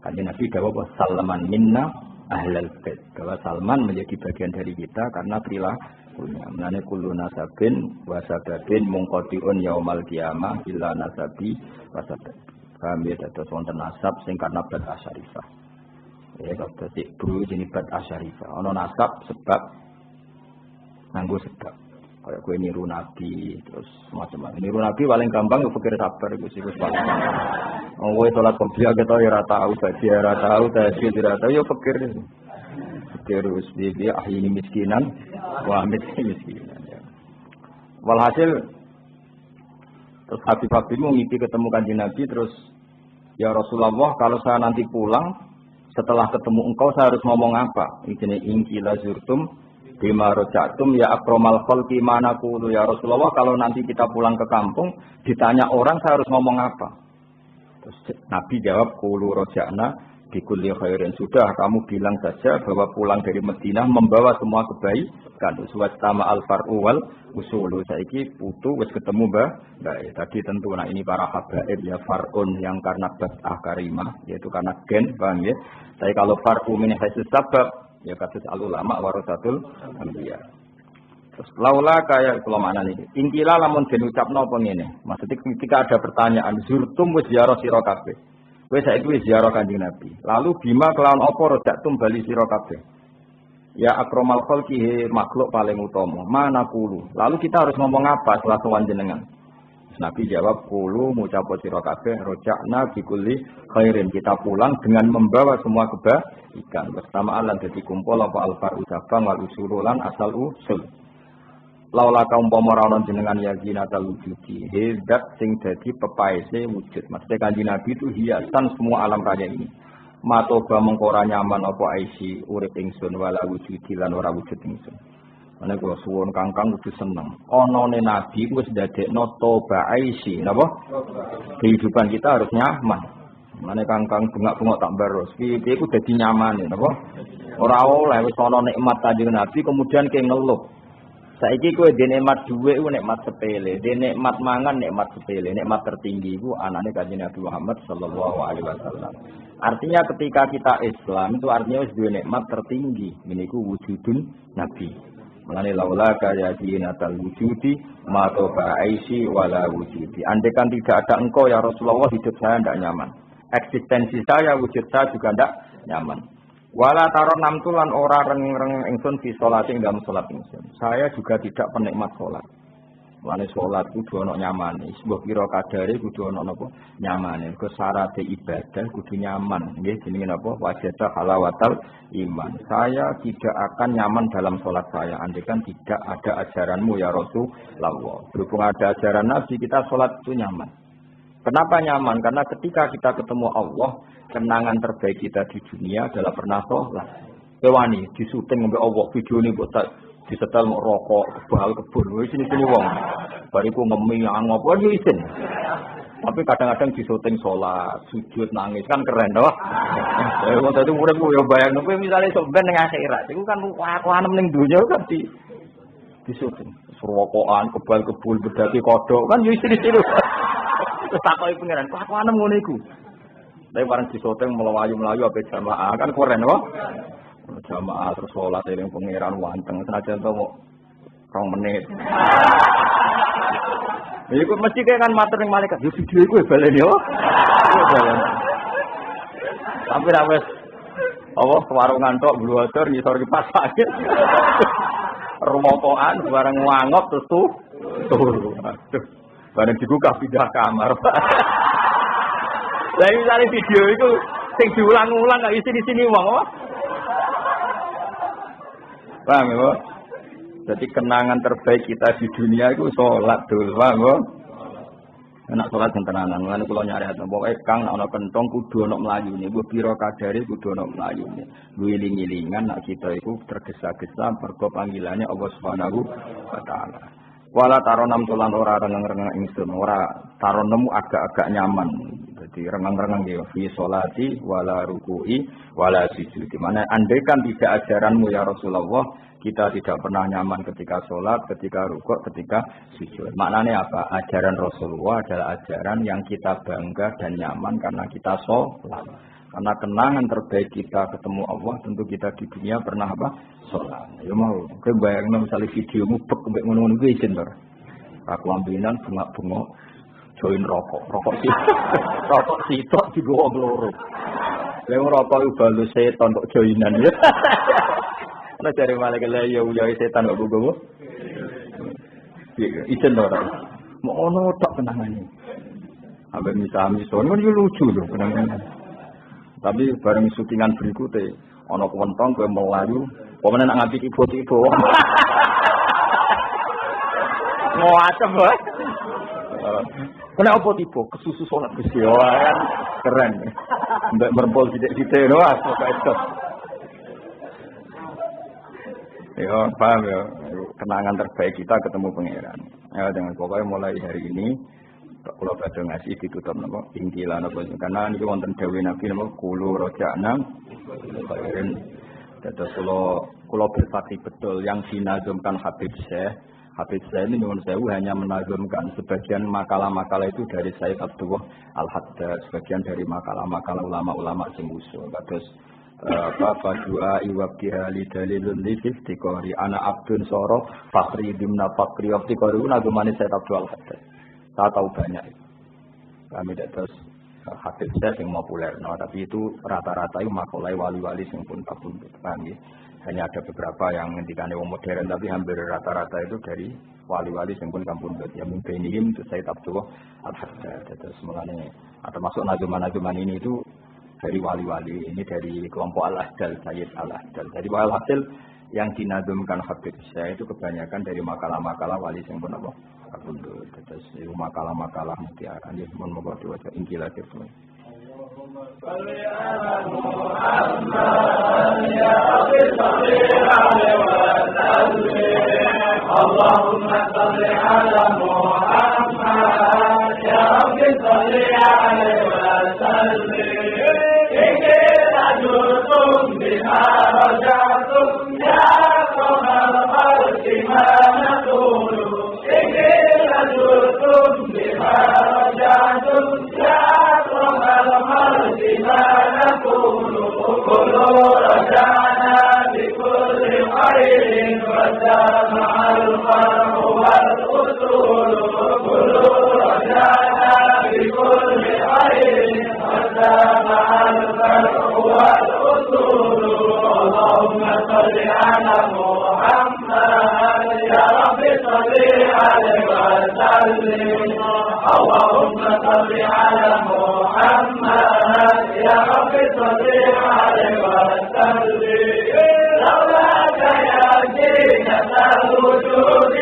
Kanjeng Nabi dawuh bahwa Salman minna ahlal bait. Bahwa Salman menjadi bagian dari kita karena perilakunya. Menane kullu nasabin wa sababin munqati'un yaumal qiyamah illa nasabi wa sabab. Kami dados wonten nasab sing karena bat asyarifah. Ya kata sik buru jenenge bat asyarifah. Ana nasab sebab nganggo sebab. Kayak gue niru Nabi, terus macam-macam. Niru Nabi paling gampang gue pikir sabar, gue sih paling gampang. Gue sholat kompiah kita ya rata tahu, baca ya rata tahu, tasbih ya rata, ya pikir terus dia ini miskinan, wah miskinan. Ya. Walhasil terus Habib mau ngipi ketemu Kanjeng Nabi, terus ya Rasulullah kalau saya nanti pulang setelah ketemu engkau saya harus ngomong apa? Ini ingkila zurtum bima rojatum ya akromal khalqi mana qulu ya Rasulullah kalau nanti kita pulang ke kampung ditanya orang saya harus ngomong apa? Terus Nabi jawab qulu roja'na bikulli khairin. Sudah kamu bilang saja bahwa pulang dari Madinah membawa semua kebaikan. Uswat sama al-far'u wal usulu. Saiki putu wis ketemu baik. Tadi tentu nah ini para habaib ya far'un yang karena bat'ah karimah yaitu karena gen paham ya. Tapi kalau far'u min haitsu sabab ya kasus al-ulama warasatul anbiya. Terus laula kayak kula maknane iki. Ingkila lamun den ucapno apa ngene. Maksudnya ketika ada pertanyaan zurtum wis ziarah sira kabeh. Kowe saiki wis ziarah Kanjeng Nabi. Lalu bima kelawan apa rojatum bali sira kabeh. Ya akramal khalqi makhluk paling utama. Mana qulu. Lalu kita harus ngomong apa setelah sowan jenengan? Nabi jawab, "Qulu ngucapo sira kabeh roja'na bi kulli khairin." Kita pulang dengan membawa semua kebaikan. Bersama alan dadi kumpul apa al-faru sabang wal usululan asal usul. Laula kaum pamorana jenengan yazinatal wujudi. Zat sing dadi pepaese wujud. Maksudnya Kanjeng Nabi itu hiasan semua alam raya ini. Matoba mengkora nyaman apa aisi urip ingsun wala wujudi lan ora wujud ingsun. Ana kula suwun Kangkang kudu seneng. Anane Nabi wis ndadekno toba aisi, napa? Kehidupan kita harus nyaman. Mane Kangkang bengak-bengok tak baros. Piye iku dadi nyaman, napa? Ora oleh wis ana nikmat Kanjeng Nabi kemudian ke ngeluh. Saiki kowe dhe nikmat dhuwit iku nikmat sepele, dhe nikmat mangan nikmat sepele, nikmat tertinggi iku anane Kanjeng Nabi Muhammad sallallahu alaihi wasallam. Artinya ketika kita Islam itu artinya wis duwe nikmat tertinggi, niku wujudun Nabi. Mengenai laula kaya dinatal wujudi ma toba aisi wala wujudi. Andaikan tidak ada engkau ya Rasulullah hidup saya tidak nyaman. Eksistensi saya, wujud saya juga tidak nyaman. Wala taron namtulan ora reng-reng ingsun fi sholati dalam sholat ingsun. Saya juga tidak penikmat sholat. Mengenai sholat kudu ana nyamane. Sebuah kira kadare kudu ana napa nyamane. Ke syarat ibadah kudu nyaman. Nggih jenenge napa wajata halawatal iman. Saya tidak akan nyaman dalam sholat saya andaikan tidak ada ajaranmu ya Rasulullah. Berhubung ada ajaran Nabi kita sholat itu nyaman. Kenapa nyaman? Karena ketika kita ketemu Allah, kenangan terbaik kita di dunia adalah pernah sholat. Kewani disuting mbek Allah video ini buat disetel mau rokok, kebal kebun, sini wong. Bariku ngemi angop yo isin. Tapi kadang-kadang disuting sholat, sujud, nangis kan keren toh. Wong tadi uripku yo bayangno kowe misale sok ben ning akhirat, iku kan wae ning dunya kan disuting. Rokokan, kebal kebun, bedaki kodok kan yo isin-isin. Terus takoki pengiran, kelakuan ngono iku. Tapi bareng disuting melayu-melayu ape jamaah kan keren toh. Jamaah terus sholat eling pengiran wanteng senajan to kok 2 menit. Iku mesti kan matur ning malaikat, yo video iku baleni yo. Sampai ra wis apa warungan tok bluwater ngisor kipas sakit. Rumokoan bareng ngangop terus turu. Aduh. Bareng dibuka pindah kamar. Lah misale video iku sing diulang-ulang gak isi di sini wong apa? Paham ya, Pak? Jadi kenangan terbaik kita di dunia itu sholat dulu, paham ya? Enak sholat yang tenanan, makanya kalau nyari atau pokoknya kang ana kentong kudu ana mlayune, mbok pira kadare kudu ana mlayune. Wiling-wilingan nak kita itu tergesa-gesa mergo panggilannya Allah Subhanahu wa taala. Wala taronam tulan ora reneng-reneng ingsun, ora taronemu agak-agak nyaman. Jadi reneng-reneng ya fi sholati wala ruku'i wala sujud. Di mana andaikan tidak ajaranmu ya Rasulullah, kita tidak pernah nyaman ketika sholat, ketika rukuk, ketika sujud. Maknanya apa? Ajaran Rasulullah adalah ajaran yang kita bangga dan nyaman karena kita sholat. Karena kenangan terbaik kita ketemu Allah, tentu kita di dunia pernah apa? Sholat. Ya mau, kowe bayangno misalnya videomu bek mbek ngono-ngono kuwi isin to. Aku ambinan bengak-bengok join rokok sitok digowo loro. Lha rokok iku balus setan kok joinan ya. Ana cari malaikat lha ya setan kok gowo. Isin to ora. Mau ono tok kenangane. Ambe misal-misal ngono yo lucu lho kenangane. Tapi bareng syutingan berikutnya, ana kewentong kowe melayu, pemene nak ngapi ibu-ibu. Ngoacem wae. Kena apa tiba kesusu salat Gusti kan keren. Mbak merpol sithik-sithik lho pokoke. Ya, paham ya. Kenangan terbaik kita ketemu pangeran. Ya, dengan pokoknya mulai hari ini kalau pada ngasih ditutup nama ingkilan apa karena ini wonten dawuh Nabi nama kulo rojakna kairin terus kalau berfakih betul yang dinazumkan Habib Syekh ini menurut saya hanya menazumkan sebagian makalah-makalah itu dari Sayyid Abdullah Al-Haddad, sebagian dari makalah-makalah ulama-ulama sing usul terus apa doa iwabdiha li dalilun li iftiqari ana abdun soro fakri dimna fakri iftiqari nazumane Sayyid Abdullah Al-Haddad. Saya tahu banyak. Kami tidak terus hadis saya yang populer, tapi itu rata-rata itu makolai wali-wali yang pun tak pun kami. Hanya ada beberapa yang ngendikane wong modern, tapi hampir rata-rata itu dari wali-wali yang pun kampundut. Ya mungkin ini untuk Sayyid Abdullah Al-Haddad. Terus mulanya termasuk nazuman-nazuman ini itu dari wali-wali, ini dari kelompok Al-Ahdal, Sayyid Al-Ahdal. Jadi walhasil yang dinazumkan Habib Syekh itu kebanyakan dari makalah-makalah wali yang pun apa kampundut. Terus itu makalah-makalah mutiara. Ini mohon moga diwaca Injil aja semua. اللهم صل على محمد يا رب صل عليه وسلم إن رجعتم بما رجعتم يا قوم الخلق ما نقول إن رجعتم بما رجعتم يا قوم الخلق ما نقول كلوا رجعنا بكل خير وسامع الفرح والأصول كلوا رجعنا بكل خير وسامع الفرح والأصول اللهم صل على محمد يا رب صل عليه وسلم اللهم صل على محمد يا رب صل عليه وسلم لولاك يا زينة الوجود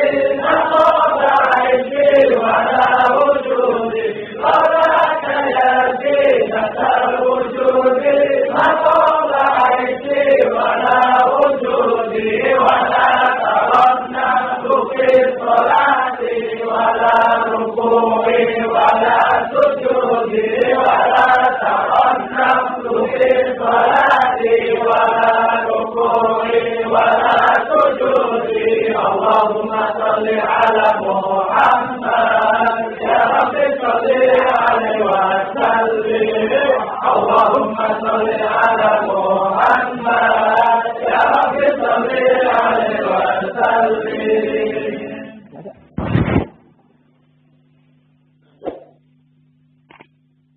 نقض عيشي ولا وجودي لولاك يا زينة الوجود نقض عيشي ولا وجودي ولا ترنمت في الصلاة ولا ركوعي ولا سجودي ولا ترنمت في الصلاة ولا ركوعي ولا سجودي اللهم صل على محمد يا رب صل عليه وسلم اللهم صل على محمد